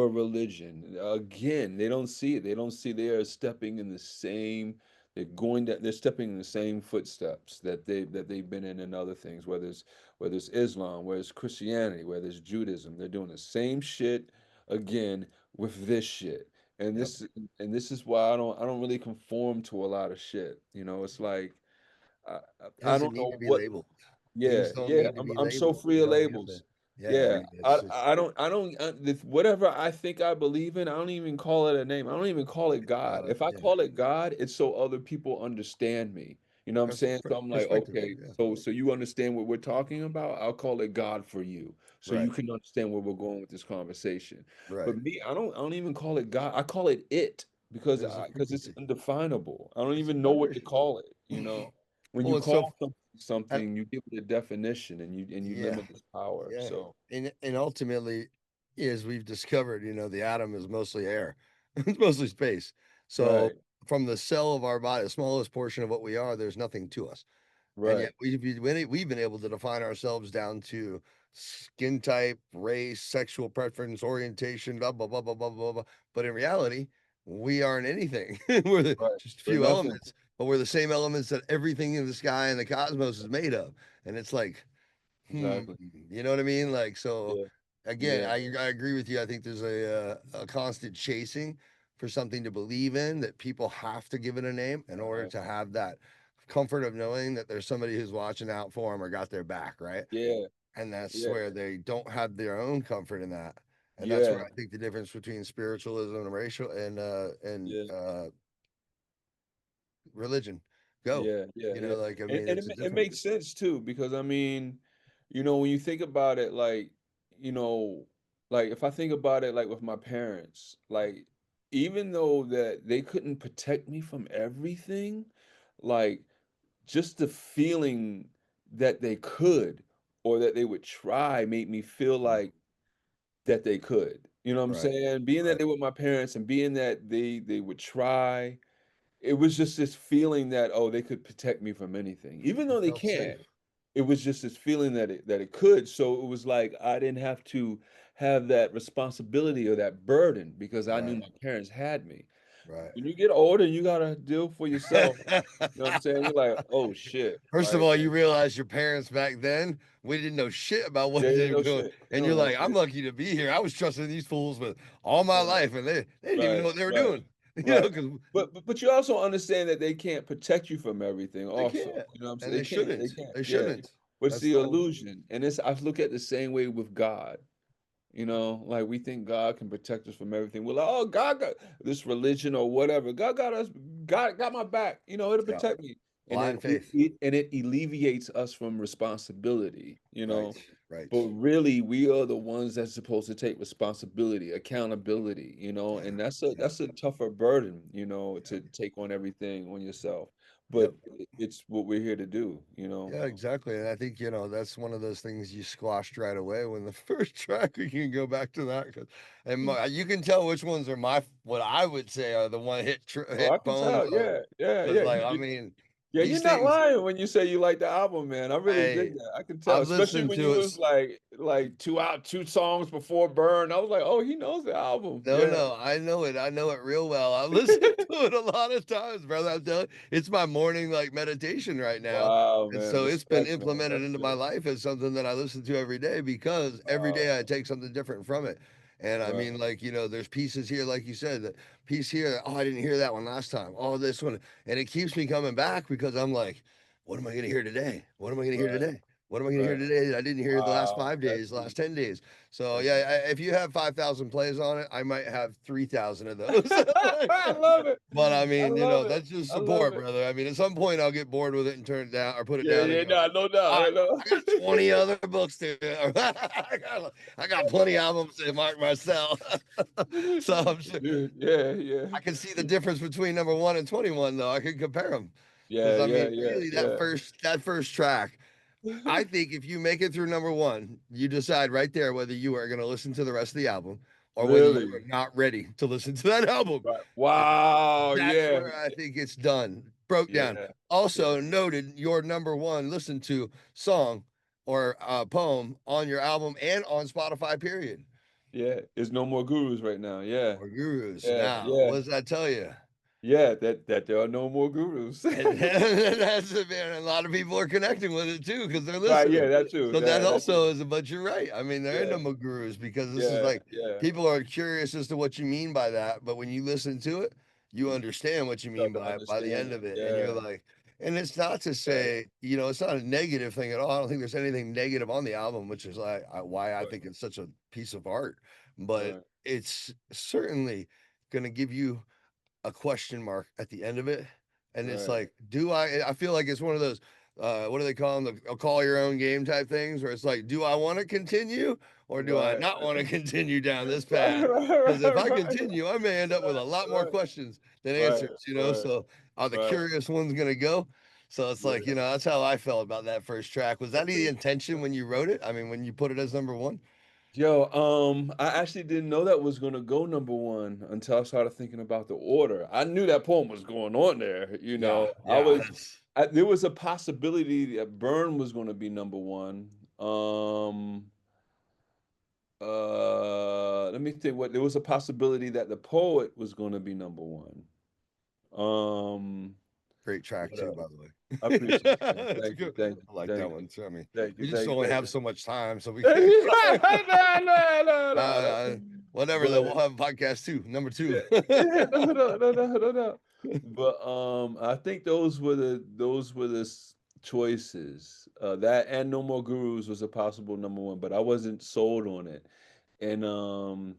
a religion. Again, they don't see it. They don't see they are stepping in the same, they're stepping in the same footsteps that they've been in other things, whether it's Islam, whether it's Christianity, whether it's Judaism. They're doing the same shit again with this shit. And Yep. this and this is why I don't really conform to a lot of shit. It's like I, It I doesn't don't need know to be what. labeled. Yeah, Things don't yeah. need to be I'm so labeled. free You of don't have to. labels. Yeah. I Yeah, mean, it's I just I don't I don't whatever I think I believe in. I don't even call it a name. I don't even call it God. If I yeah. call it God, it's so other people understand me. You know what I'm saying? So I'm like, Perspective. okay, Yeah. so you understand what we're talking about? I'll call it God for you, so Right. you can understand where we're going with this conversation. Right. But me, I don't even call it God. I call it it because There's a because it's frequency. undefinable. I don't It's a even know what to vibration. call it. When you Well, it's so. call something I, something, you give it a definition and you yeah. limit its power. Yeah. So And ultimately, as we've discovered, the atom is mostly air. It's mostly space. So right, from the cell of our body, the smallest portion of what we are, there's nothing to us. And yet right, we've been able to define ourselves down to skin type, race, sexual preference, orientation, blah blah blah blah blah blah blah. But in reality, we aren't anything. We're right. just a We're few nothing. elements, but we're the same elements that everything in the sky and the cosmos is made of. And it's like, Exactly. you know what I mean? Like, so Yeah, again, yeah, I agree with you. I think there's a constant chasing for something to believe in, that people have to give it a name in order right. to have that comfort of knowing that there's somebody who's watching out for them or got their back, right? Yeah, And that's yeah, where they don't have their own comfort in that. And that's where yeah, I think the difference between spiritualism and racial yeah. and religion go. Yeah, yeah, yeah. Like, I And, mean, and it's a it difference. makes sense too, because I mean, when you think about it, you know, like if I think about it, like with my parents, like even though that they couldn't protect me from everything, like just the feeling that they could or that they would try made me feel Mm. like that they could. You know what I'm Right, saying? Being that right. they were my parents and being that they would try, it was just this feeling that, oh, they could protect me from anything, even You though they felt can't. safe. It was just this feeling that it could. So it was like I didn't have to have that responsibility or that burden because I knew Right, my parents had me. right. When you get older, you gotta deal for yourself. You know what I'm saying? You're like, oh shit, First of like all, you realize your parents back then, we didn't know shit about what they they didn't were know doing. shit. They And you're don't know like, I'm shit. lucky to be here. I was trusting these fools with all my Right, life, and they didn't even know right, what they were right. doing. you know, Right. because But you also understand that they can't protect you from everything they also. can't, You know what I'm saying? and They can't, they can't, they yeah. shouldn't. But it's That's the the whole. illusion. And it's I look at the same way with God. You know, like we think God can protect us from everything. We're like, oh, God got this religion or whatever. God got us. God got my back. You know, it'll Yeah, protect me. And then blind faith. it alleviates us from responsibility. You Right, know, right. but really, we are the ones that's supposed to take responsibility, accountability. You know, Yeah, and yeah, that's a tougher burden. You know, yeah. to take on everything on yourself. Yep. But it's what we're here to do. You know. Yeah, exactly. And I think, that's one of those things you squashed right away when the first track, we can go back to that. You can tell which ones are what I would say are the one Oh, I hit can poems. tell. Yeah, yeah, Because, yeah. like, I mean, Yeah, you're these not things, lying when you say you like the album, man. I really dig I, that. I can tell, I've especially listened when you to it. was like two songs before Burn. I was like, oh, he knows the album. No, Yeah. no, I know it. I know it real well. I listen to it a lot of times, brother. I'm telling you, it's my morning like meditation right now. Wow, And man. so it's been Respect, man. implemented That's into my good. life as something that I listen to every day because every Wow. day I take something different from it. And I Right, mean, like, there's pieces here, like you said, that piece here. Oh, I didn't hear that one last time. Oh, this one. And it keeps me coming back because I'm like, what am I going to hear today? What am I going to hear right, today? What am I going to hear right. today that I didn't hear the last Wow. 5 days, That's last deep. 10 days? So That's deep. yeah, if you have 5,000 plays on it, I might have 3,000 of those. I love it. But I I mean, love it. that's just I love support, it. brother. I mean, at some point I'll get bored with it and turn it down or put it Yeah, down and yeah, go, no, no doubt. all I right, know. I got 20 other books to I got plenty of albums to Marc Marcel. So I'm sure Dude, yeah, yeah. I can see the difference between number 1 and 21 though. I can compare them. Because Yeah, I mean, yeah, yeah, really yeah. that first track, I think if you make it through number 1, you decide right there whether you are going to listen to the rest of the album or whether you are Really? not ready to listen to that album. Right. And Wow, that's yeah. where I think it's done. Broke down. Yeah, yeah, Also noted your number 1 listened to song or poem on your album and on Spotify, period. yeah. There's no more gurus right now. Yeah, Or gurus. yeah, Now, yeah, what does that tell you? yeah. That there are no more gurus. And that's it, man. A lot of people are connecting with it too because they're Right, yeah, listening. that too. So that That too. also is, but you're right. I mean, there are Yeah, no more gurus because this is yeah, like yeah. people are curious as to what you mean by that. But when you listen to it, you understand what you mean Start to by it by the understand end it. of it. And you're Yeah, like, and it's not to right, say, it's not a negative thing at all. I don't think there's anything negative on the album, which is why I right, think it's such a piece of art. But right, it's certainly going to give you a question mark at the end of it. And it's right. like, I feel like it's one of those, what do they call them? The call your own game type things where it's like, do I want to continue or do I Right. not want to continue down this Right, path? Because if I right, continue, I may end up with a lot more right, questions than right, answers, right, So are the right. curious ones going to go? So it's like, Yeah. that's how I felt about that first track. Was I that the appreciate intention that. when you wrote it? I mean, when you put it as number 1? Yo, I actually didn't know that was gonna go number one until I started thinking about the order. I knew that poem was going on there, you Yeah, know. yeah. That's There was a possibility that Burn was gonna be number one. Let me think what there was a possibility that the poet was gonna be number one. Um, great track what too, else? by the way. I appreciate it, man. It's Thank you, good. thank you, I like that thank one you, too. I mean, thank you, we just thank you, only thank have you. so much time, so we No, can't. no, no, uh, no, no. Whatever. Though, But we'll have a podcast too, number yeah, 2. yeah, no, no, no, no, no, no. But I think those were the choices. That and No More Gurus was a possible number one, but I wasn't sold on it. And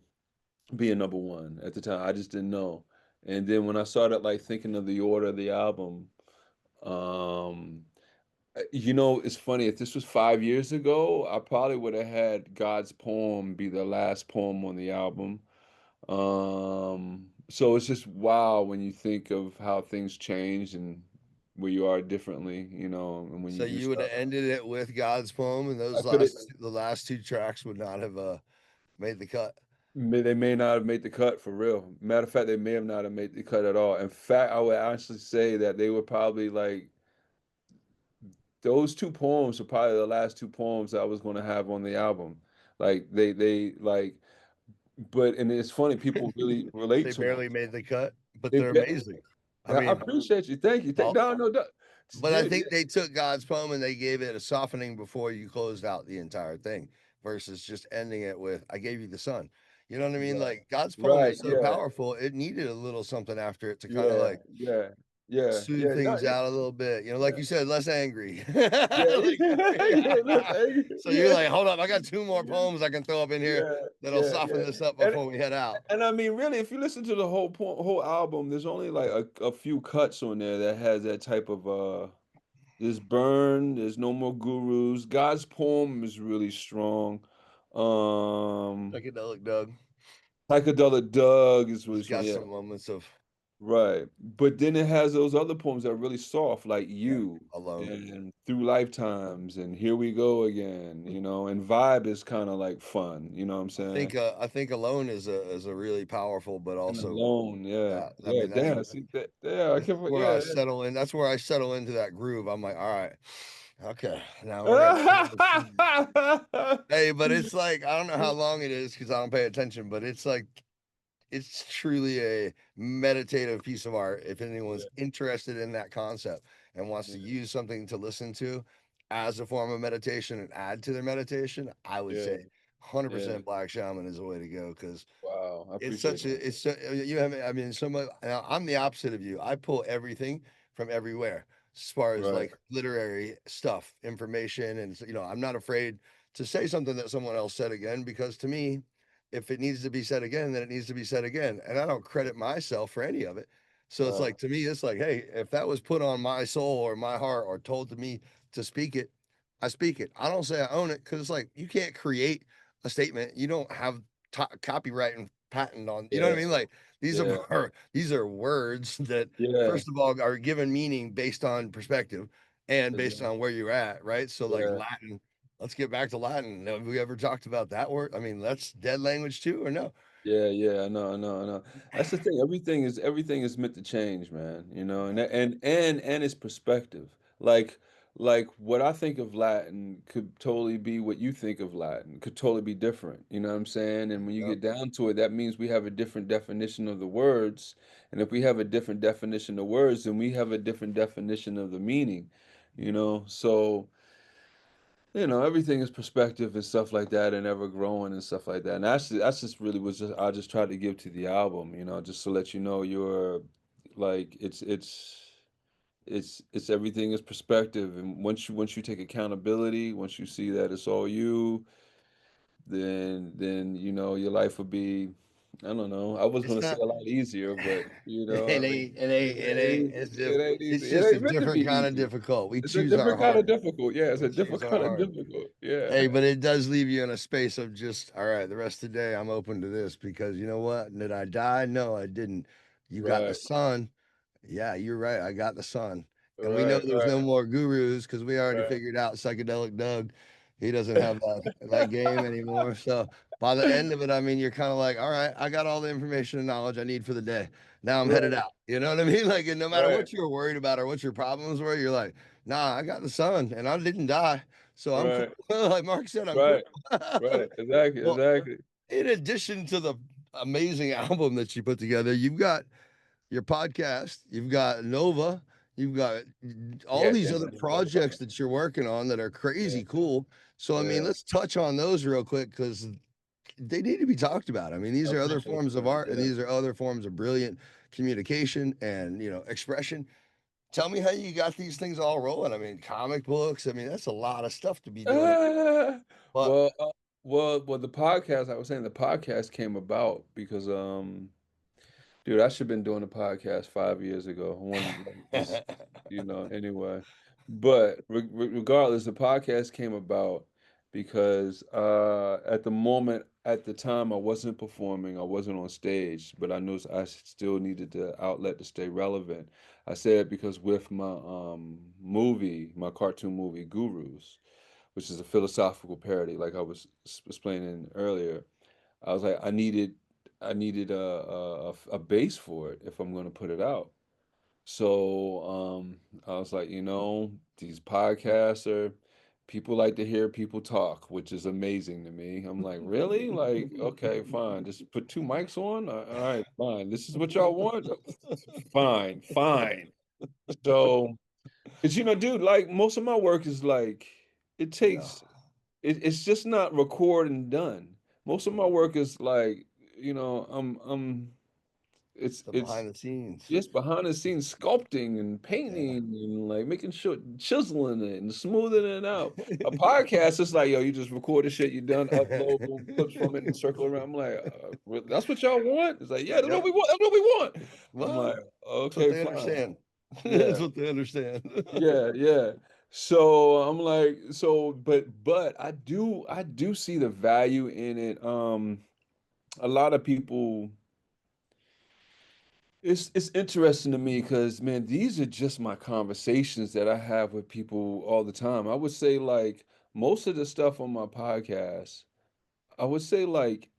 being number one at the time, I just didn't know. And then when I started like thinking of the order of the album, um, it's funny. If this was 5 years ago, I probably would have had God's poem be the last poem on the album. So it's just wow when you think of how things change and where you are differently, and when you So do you would stuff. have ended it with God's poem, and I could have, the last 2 tracks would not have made the cut. they may not have made the cut for real. Matter of fact, they may have not have made the cut at all. In fact, I would actually say that they were probably like those two poems were probably the last two poems I was going to have on the album. Like they like, but and it's funny, people really relate They to them. barely made the cut, but They, they're amazing. I I mean, appreciate you. Thank you. all, No, no, no. but I Dude, think they took God's poem and they gave it a softening before you closed out the entire thing versus just ending it with, I gave you the sun. You know what I mean? Right. Like God's poem Right. is so Yeah. powerful, it needed a little something after it to kind of Yeah. like Yeah. Yeah. soothe Yeah. No, things out a little bit. You know, like yeah. you said, less angry. Yeah. Like, Yeah. That's angry. so you're Yeah. like, hold up, I got two more Yeah. poems I can throw up in here Yeah. that'll Yeah. soften Yeah. this up And before we head out. and I mean, really, if you listen to the whole album, there's only like a few cuts on there that has that type of there's Burn, there's No More Gurus. God's poem is really strong. Um Psychedelic Doug. Psychedelic Doug is really He's strong. got Yeah. some moments of Right. But then it has those other poems that are really soft, like yeah, You alone. and Through Lifetimes and Here We Go Again, and Vibe is kind of like fun, you know what I'm saying? I think alone is a really powerful, but And also Alone, yeah. I Yeah, mean damn, see that, yeah, I that's can't, where I yeah, settle in. That's where I settle into that groove. I'm like, all right, okay, now we're gonna plant the seed. yeah. Hey, but it's like I don't know how long it is because I don't pay attention, but it's like it's truly a meditative piece of art if anyone's interested in that concept and wants to use something to listen to as a form of meditation and add to their meditation. I would Yeah, say yeah. 100% Black Shaman is the way to go because Wow, I it's appreciate such that. a it's so, you have I mean so much. Now, I'm the opposite of you. I pull everything from everywhere as far as Right. like literary stuff, information, and I'm not afraid to say something that someone else said again because to me, if it needs to be said again, then it needs to be said again, and I don't credit myself for any of it. So it's Right. like to me, it's like, hey, if that was put on my soul or my heart or told to me to speak it, I speak it. I don't say I own it because it's like you can't create a statement. You don't have copyright and patent on. You know what Yeah, I mean? Like these yeah, are these are words that yeah, first of all are given meaning based on perspective and based exactly. on where you're at, right? So like Yeah. Latin. Let's get back to Latin. Have we ever talked about that word? I mean, that's dead language too, or no? Yeah, yeah, I know, I know, I know. That's the thing. Everything is meant to change, man. And it's perspective. Like what I think of Latin could totally be what you think of Latin. Could totally be different. You know what I'm saying? And when you Yep. get down to it, that means we have a different definition of the words. And if we have a different definition of words, then we have a different definition of the meaning. So everything is perspective and stuff like that, and ever growing and stuff like that. And that's just really was just I just tried to give to the album, just to let you know you're like it's everything is perspective, and once you take accountability, once you see that it's all you, then your life would be, I don't know. I was It's gonna say not. a lot easier, but It I mean, ain't. It ain't. It ain't. it ain't It's easy. It just a ain't meant to be different kind of easy. difficult. We It's a choose our different kind of heart. difficult. Yeah, it's We a choose different our kind of heart. difficult. Yeah. Hey, but it does leave you in a space of just, all right, the rest of the day I'm open to this because you know what? Did I die? No, I didn't. You got the Right. sun. Yeah, you're right. I got the sun. And we know Right, there's right, no more gurus because we already right. figured out psychedelic Doug. He doesn't have that game anymore. So by the end of it, I mean, you're kind of like, all right, I got all the information and knowledge I need for the day. Now I'm headed Right, out. You know what I mean? Like, and no matter right, what you're worried about or what your problems were, you're like, nah, I got the sun and I didn't die. So I'm cool. right, Like Mark said, I'm cool. right, right. Exactly, Well, exactly. in addition to the amazing album that you put together, you've got your podcast, you've got Nova, you've got all Yeah, these damn, other I didn't forget about projects that. that you're working on that are Yeah, crazy cool. So, I mean, yeah. let's touch on those real quick because they need to be talked about. I mean, I these are other appreciate forms of that. art and Yeah. these are other forms of brilliant communication and, expression. Tell me how you got these things all rolling. I mean, comic books. I mean, that's a lot of stuff to be doing. Ah, But well, the podcast, I was saying the podcast came about because dude, I should have been doing a podcast 5 years ago. I wanted like just, anyway. But regardless, the podcast came about because at the moment, at the time, I wasn't performing, I wasn't on stage, but I knew I still needed the outlet to stay relevant. I said because with my my cartoon movie Gurus, which is a philosophical parody, like I was explaining earlier, I was like, I needed a base for it if I'm going to put it out. So I was like, these podcasts are people like to hear people talk, which is amazing to me. I'm like, really? Like, okay, fine. Just put two mics on. All right, fine. This is what y'all want. Fine, fine. So, because dude, like most of my work is like it yeah. takes it's just not record and done. Most of my work is like you know, it's The it's behind the scenes. just behind the scenes sculpting and Yeah. painting and like making sure chiseling it and smoothing it out. A podcast is like, yo, you just record the shit you done, upload little clips from it and circle around. I'm like, that's what y'all want? It's like, yeah, that's what Yep. we want. That's what we want. I'm like, Well, that's what okay, they fine. understand. Yeah, That's what they understand. yeah, yeah. So I'm like, but I do see the value in it. A lot of people, it's interesting to me because man, these are just my conversations that I have with people all the time. I would say like most of the stuff on my podcast, I would say like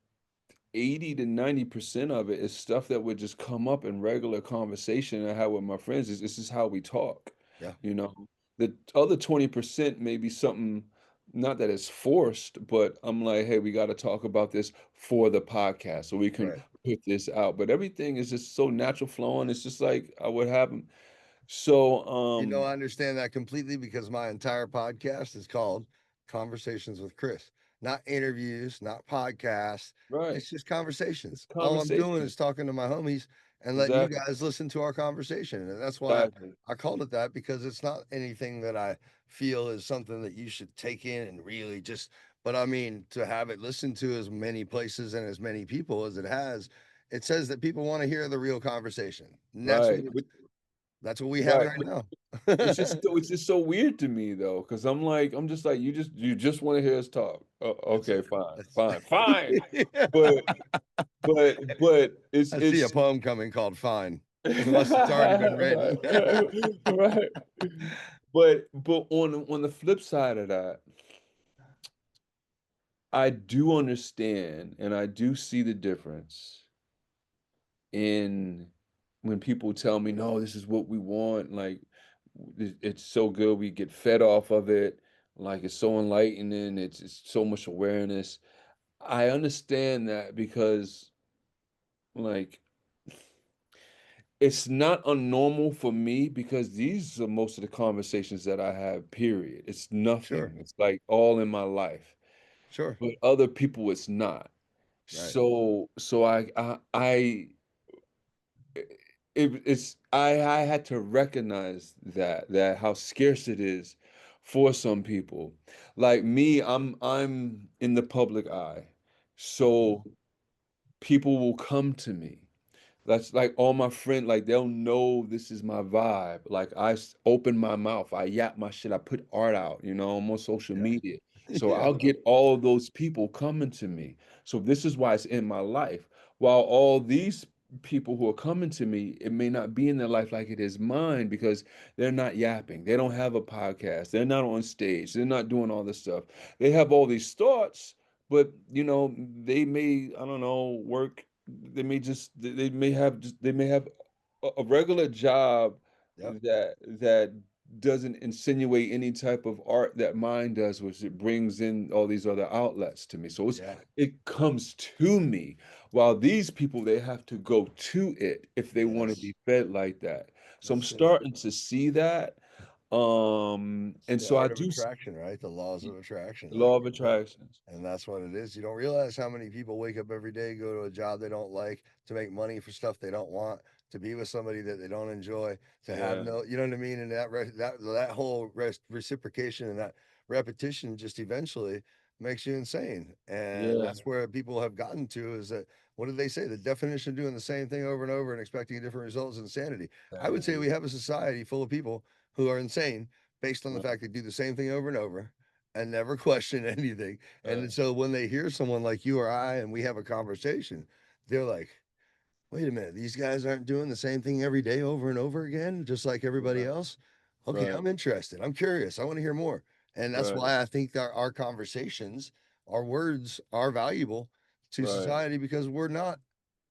80 to 90% of it is stuff that would just come up in regular conversation I have with my friends. This is how we talk, Yeah. you know. The other 20% may be something, not that it's forced, but I'm like, hey, we got to talk about this for the podcast so we can Right. put this out. But everything is just so natural flowing. It's just like I would happen. So, I understand that completely because my entire podcast is called Conversations with Kris. Not interviews, not podcasts. right, It's just conversations. it's All I'm doing conversation. is talking to my homies and letting you Exactly, guys listen to our conversation. And that's why exactly. I called it that, because it's not anything that I feel is something that you should take in and really just, but I mean, to have it listened to as many places and as many people as it has, it says that people want to hear the real conversation. And Right, that's what we have right. right now. It's just so weird to me though, because I'm just like you just want to hear us talk. It's Okay, fine, that's fine, fine. yeah. But but I see a it's poem coming called Fine, unless it's already been right, written. right. But on the flip side of that, I do understand and I do see the difference in when people tell me, no, this is what we want, like it's so good, we get fed off of it, like it's so enlightening, it's so much awareness. I understand that because like it's not unnormal for me because these are most of the conversations that I have, period. It's Sure, nothing. It's like all in my life. sure, But other people it's not. right. So I had to recognize that how scarce it is for some people. Like me, I'm in the public eye. Mhm. So people will come to me. That's like all my friends, like they'll know this is my vibe. Like open my mouth, I yap my shit, I put art out, I'm on social Yeah, media. So yeah, I'll get all those people coming to me. So this is why it's in my life. While all these people who are coming to me, it may not be in their life like it is mine because they're not yapping. They don't have a podcast. They're not on stage. They're not doing all this stuff. They have all these thoughts, but they may, I don't know, work they may have a regular job yep, that doesn't insinuate any type of art that mine does, which it brings in all these other outlets to me. So yeah. it comes to me, while these people they have to go to it if they want to Yes, be fed like that. So I'm that's it. starting to see that. It's And the so I art of do see attraction, right? The laws of attraction, the like law of that. attractions. And that's what it is. You don't realize how many people wake up every day, go to a job they don't like, to make money for stuff they don't want, to be with somebody that they don't enjoy, to have Yeah, no, you know what I mean? And that whole reciprocation and that repetition just eventually makes you insane. And yeah, that's where people have gotten to, is that, what did they say? The definition of doing the same thing over and over and expecting a different result is insanity. I would say insanity. we have a society full of people who are insane based on the Right, fact they do the same thing over and over and never question anything. right, And so when they hear someone like you or I and we have a conversation, they're like, wait a minute, these guys aren't doing the same thing every day over and over again, just like everybody right, else. Okay, right, I'm interested. I'm curious. I want to hear more. And that's right, why I think that our conversations, our words are valuable to right, society, because we're not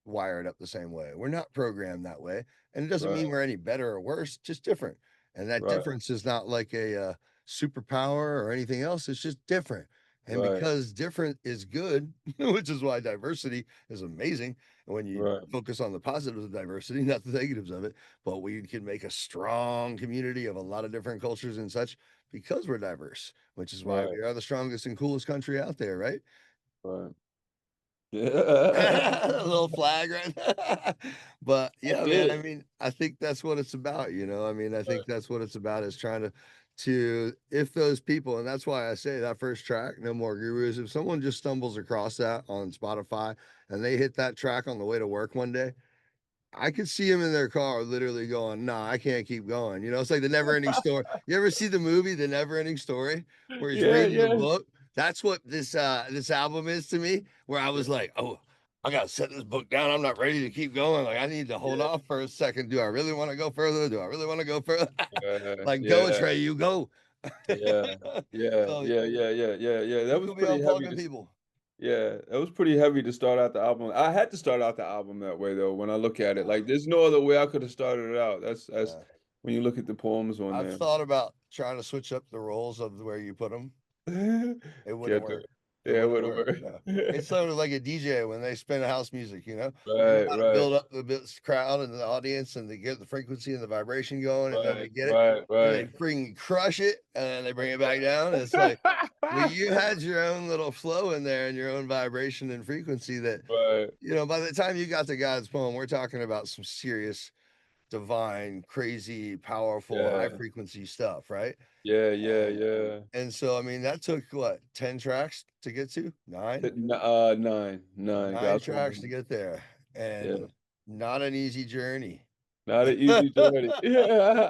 wired up the same way. We're not programmed that way. And it doesn't right, mean we're any better or worse, just different. And that right, difference is not like a superpower or anything else. It's just different. And right, because different is good, which is why diversity is amazing. And when you right, focus on the positives of diversity, not the negatives of it, but we can make a strong community of a lot of different cultures and such, because we're diverse, which is why right, we are the strongest and coolest country out there, right? right. Yeah. A little flag right. But I yeah, man, I did. mean, I think that's what it's about, you know. I mean, I think that's what it's about, is trying to if those people, and that's why I say that first track, No More Gurus, if someone just stumbles across that on Spotify and they hit that track on the way to work one day, I could see him in their car literally going, "Nah, I can't keep going." You know, it's like the never ending story. You ever see the movie The Never Ending Story, where he's Yeah, reading the yeah. book? That's what this album is to me, where I was like, "Oh, I gotta set this book down. I'm not ready to keep going. Like, I need to hold Yeah, off for a second. Do I really want to go further? Do I really want to go further?" yeah, Like, go, yeah, Trey, you go. yeah, yeah, So yeah, yeah, yeah, yeah, yeah. That you was could be pretty heavy unplugging to people. yeah, that was pretty heavy to start out the album. I had to start out the album that way though, when I look at it. Yeah, Like there's no other way I could have started it out. That's yeah. when you look at the poems on I've there. thought about trying to switch up the roles of where you put them. It wouldn't Can't do work. it. It Yeah, it wouldn't wouldn't work. work. No. It's sort of like a DJ when they spin house music, you know? You Right, got to right, build up the crowd and the audience and they get the frequency and the vibration going, and then they right, get it. right, Then they right. freaking crush it and then they bring it back down. And it's like, well, you had your own little flow in there and your own vibration and frequency that, Right. you know, by the time you got to God's poem, we're talking about some serious, divine, crazy, powerful, high Yeah. frequency stuff, right? Yeah, yeah, And yeah. and so, I mean, that took what, 10 tracks to get to? Nine? Nine. Nine Gospel. tracks to get there. Yeah. And not an easy journey. Not an easy journey.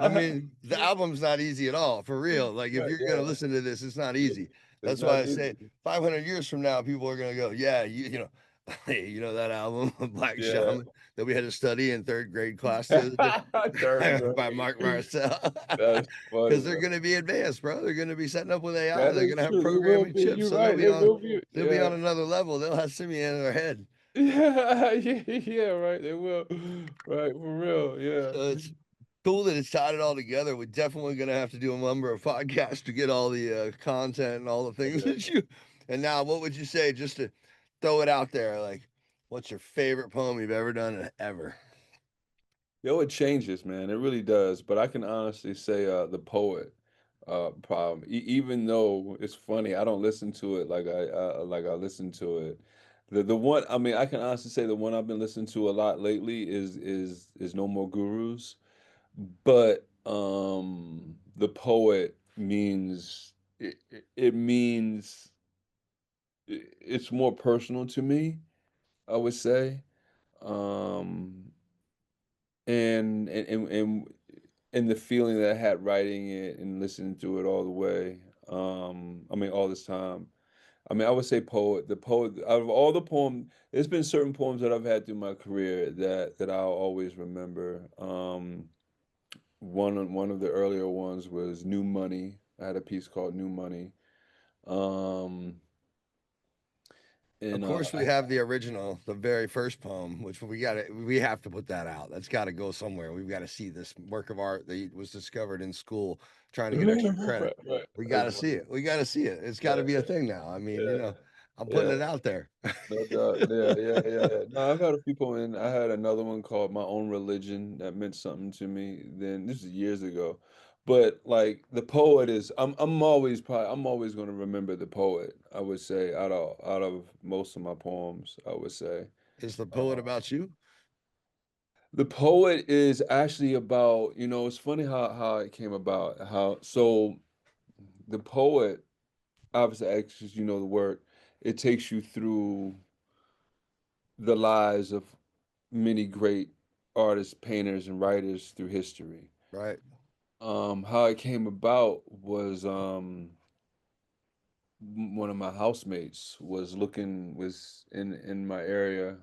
I Yeah. mean, the album's not easy at all, for real. Like, if Right, you're gonna yeah. listen to this, it's not Yeah. easy. It's That's why not I say easy. 500 years from now, people are gonna go, yeah, you know, hey, you know that album, Black Yeah. Shaman, that we had to study in third grade class the other Third day by Marc grade. Marcel. That's funny, Because they're man. gonna be advanced, bro. They're gonna be setting up with AI. That They're is gonna have true. They will programming be. chips, You're so right. They will be. they'll be on Yeah. another level. They'll have simian in their head. Yeah, yeah, right. They will. Right, for real. Yeah. So it's cool that it's tied it all together. We're definitely going to have to do a number of podcasts to get all the content and all the things Yeah. that you. And now, what would you say, just to throw it out there? Like, what's your favorite poem you've ever done ever? Yo, it changes, man. It really does. But I can honestly say the poet problem. Even though it's funny, I don't listen to it like I listen to it. The one I mean, I can honestly say the one I've been listening to a lot lately is No More Gurus. But the poet means it means it's more personal to me, I would say. Um and and the feeling that I had writing it and listening to it all the way. I mean, all this time. I mean, I would say poet. The poet out of all the poems, there's been certain poems that I've had through my career that I'll always remember. One of the earlier ones was New Money. I had a piece called New Money. Um, Of and course, we have the original, the very first poem, which we have to put that out. That's got to go somewhere. We've got to see this work of art that was discovered in school, trying to get extra credit. right, right. We got That's to see funny. it. We got to see it. It's got to Yeah, be a thing now. I mean, you yeah, know, I'm putting yeah. it out there. No doubt. Yeah, yeah, yeah, yeah. No, I've had a few poems, and I had another one called My Own Religion that meant something to me. Then this is years ago. But like the poet is I'm always gonna remember the poet, I would say, out of most of my poems, I would say. Is the poet Uh, about you? the poet is actually about, it's funny how it came about. How so the poet, obviously, actually, the work, it takes you through the lives of many great artists, painters, and writers through history. Right. How it came about was one of my housemates was in my area,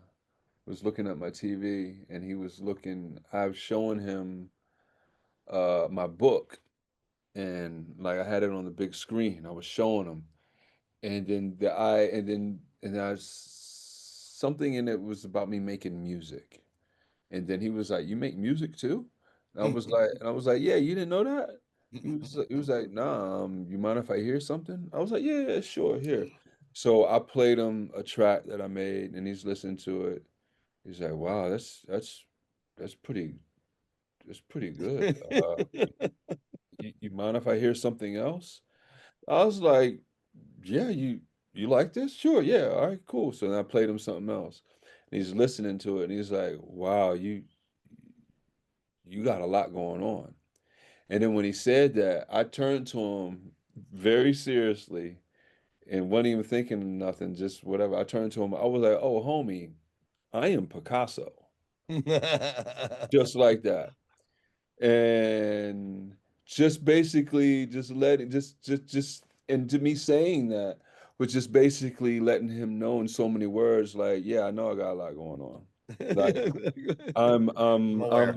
was looking at my TV, and he was looking. I've shown him my book, and like I had it on the big screen. I was showing him, and then I something in it was about me making music. And then he was like, "You make music too?" And I was like, "Yeah, you didn't know that?" He was like, "Nah, you mind if I hear something?" I was like, "Yeah, yeah, sure, here." So I played him a track that I made, and he's listening to it. He's like, "Wow, that's pretty that's pretty good. You mind if I hear something else?" I was like, "Yeah, you like this? Sure, yeah, all right, cool. So then I played him something else. And he's listening to it and he's like, wow, you got a lot going on. And then when he said that, I turned to him very seriously and wasn't even thinking of nothing, just whatever. I turned to him, I was like, oh, homie, I am Picasso. Just like that. And just basically just letting just and to me saying that was just basically letting him know in so many words, like, yeah, I know I got a lot going on. Like I'm I'm um aware.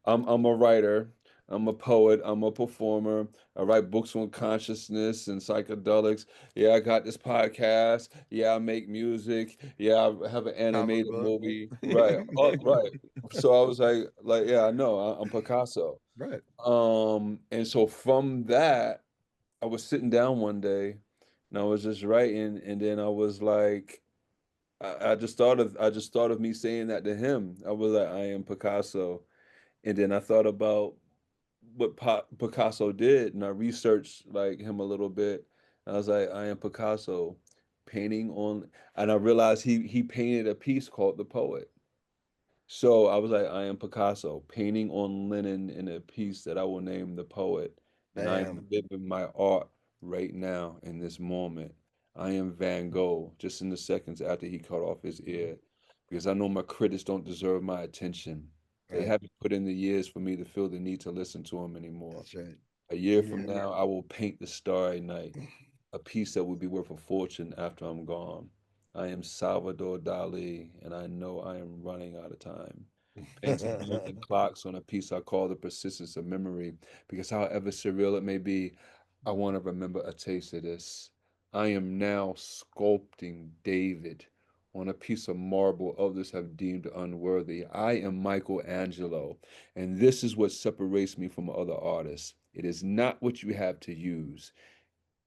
I'm I'm a writer, I'm a poet, I'm a performer. I write books on consciousness and psychedelics. Yeah, I got this podcast. Yeah, I make music. Yeah, I have an Comic animated book. movie. Right. Oh, right. So I was like, yeah, I know. I'm Picasso. Right. And so from that, I was sitting down one day and I was just writing, and then I was like, I just thought of me saying that to him. I was like, I am Picasso. And then I thought about what Picasso did, and I researched like him a little bit. I was like, I am Picasso, painting on, and I realized he painted a piece called The Poet. So I was like, I am Picasso, painting on linen in a piece that I will name The Poet. And I am Bam. living my art right now in this moment. I am Van Gogh, just in the seconds after he cut off his ear, because I know my critics don't deserve my attention. They Right. haven't put in the years for me to feel the need to listen to them anymore. That's right. A year You from know. now, I will paint the starry night, a piece that will be worth a fortune after I'm gone. I am Salvador Dali, and I know I am running out of time. Painting moving clocks on a piece I call the persistence of memory, because however surreal it may be, I want to remember a taste of this. I am now sculpting David on a piece of marble others have deemed unworthy. I am Michelangelo, and this is what separates me from other artists. It is not what you have to use,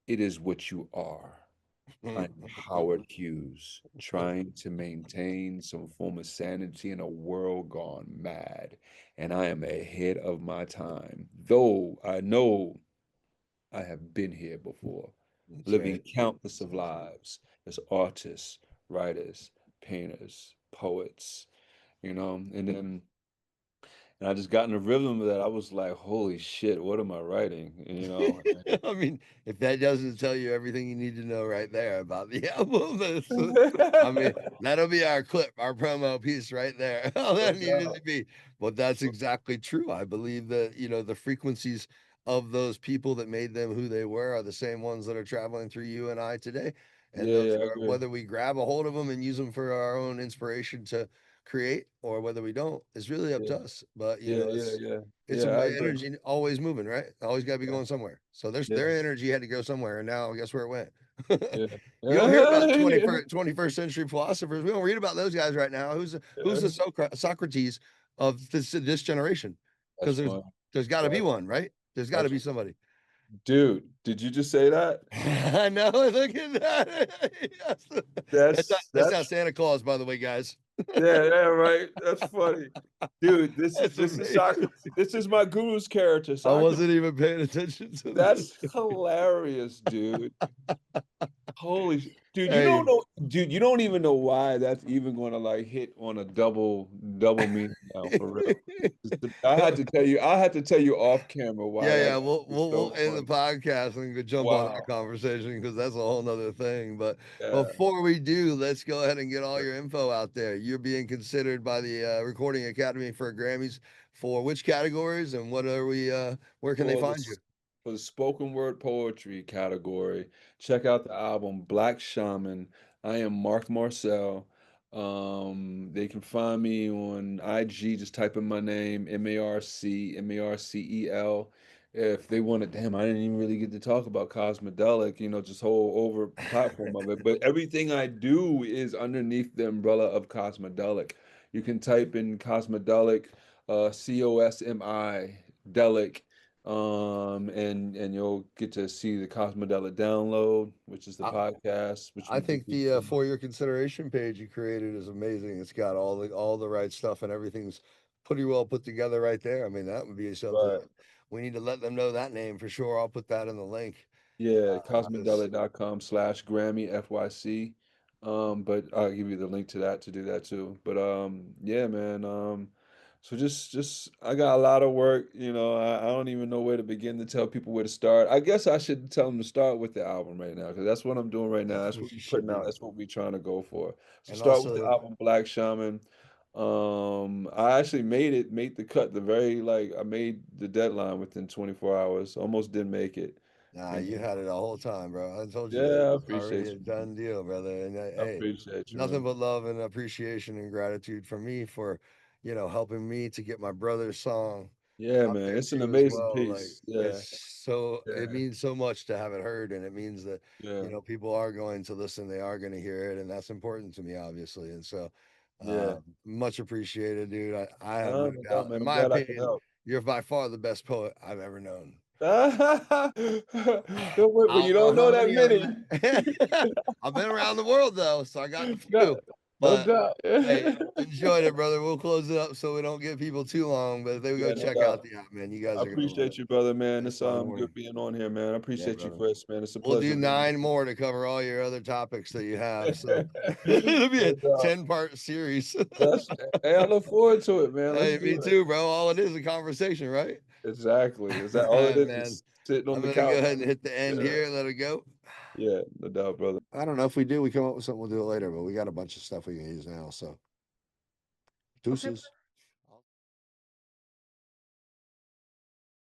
it is what you are. I'm Howard Hughes, trying to maintain some form of sanity in a world gone mad, and I am ahead of my time, though I know I have been here before, That's living right. countless of lives as artists, writers, painters, poets, and I just got in the rhythm of that. I was like, holy shit, what am I writing? I mean, if that doesn't tell you everything you need to know right there about the album, I mean, that'll be our clip, our promo piece right there. All No that needed to doubt. be. But that's exactly true. I believe that, the frequencies of those people that made them who they were are the same ones that are traveling through you and I today. And Yeah, those yeah, I are, agree. whether we grab a hold of them and use them for our own inspiration to create, or whether we don't, is really up Yeah, to us. But, yeah, yeah, yeah, it's yeah. I agree. energy always moving, right? Always got to be Yeah, going somewhere. So their yeah, energy had to go somewhere, and now guess where it went? yeah. You don't hear about Yeah, 21st century philosophers. We don't read about those guys right now. Who's the yeah. Socrates of this generation? That's Because fun. there's got to be That, one, right? There's got to that's be somebody. dude. Did you just say that? I know. Look at that. Yes. That's not That's Santa Claus, by the way, guys. yeah, yeah, right. That's funny, dude. This is That's this is amazing. Socrates. This is my guru's character, I Socrates. wasn't even paying attention to That's this. hilarious, dude. Dude, you don't Hey, know, dude, you don't even know why that's even gonna like hit on a double meaning now for real. I had to tell you off camera why yeah, that yeah. We'll is we'll so we'll end the funny. podcast and go jump on that Wow. conversation because that's a whole nother thing. But Yeah. before we do, let's go ahead and get all your info out there. You're being considered by the Recording Academy for Grammys for which categories, and what are we? Where can they For the find you? s- for the spoken word poetry category, check out the album Black Shaman. I am Marc Marcel. They can find me on IG. Just type in my name, Marcel. If they want to, damn, I didn't even really get to talk about Cosmedelic, just whole over platform of it. But everything I do is underneath the umbrella of Cosmedelic. You can type in Cosmedelic, COSMI, Delic, and you'll get to see the Cosmodelic download, which is the I, podcast, which I we do. think the for your consideration page you created is amazing. It's got all the right stuff and everything's pretty well put together right there. I mean, that would be something Right. we need to let them know that name for sure. I'll put that in the link. Yeah, This cosmodelic.com/Grammy FYC. But I'll give you the link to that to do that too. But yeah, man. So just I got a lot of work, you know. I don't even know where to begin to tell people where to start. I guess I should tell them to start with the album right now, because that's what I'm doing right now. that's That's what what you we're should putting out. do. That's what we're trying to go for. So And start with the also, album Black Shaman. I actually made the cut the very like I made the deadline within 24 hours. Almost didn't make it. nah, And you had it the whole time, bro. I told you that yeah, I it's already appreciate a you, man. done deal, brother. And I hey, appreciate you, nothing man. but love and appreciation and gratitude for me for, helping me to get my brother's song Yeah, out man. there It's an too as amazing well. Like piece. Yeah, it yeah, means so much to have it heard, and it means that yeah, people are going to listen, they are going to hear it, and that's important to me, obviously. And so, yeah. much appreciated, dude. I have No, no no doubt, doubt. man. In I'm my glad I could opinion, help. you're by far the best poet I've ever known. Don't wait, I but you don't know don't how know that many I've many. met. I've been around the world though, so I got a No, few. no But doubt. hey, enjoyed it, brother. We'll close it up so we don't get people too long. But if they go Yeah, no check out doubt. the app, man, you guys I are gonna love it. appreciate you, brother, man. Thanks, It's my boy. good being on here, man. I Yeah, appreciate you, brother. Chris, man. It's a We'll pleasure do being 9 with more to cover all your other topics that you have. So you. it'll be a No doubt. 10-part series. That's Hey, I look forward to it, man. Let's Hey, do me it. too, bro. All it is a conversation, right? Exactly. Is that All all it right, is? man. Is sitting on I'm the gonna go couch. ahead and hit the end Yeah. here. Let it go. Yeah, no doubt, brother. I don't know if we do. We come up with something. We'll do it later. But we got a bunch of stuff we can use now. So Okay. deuces.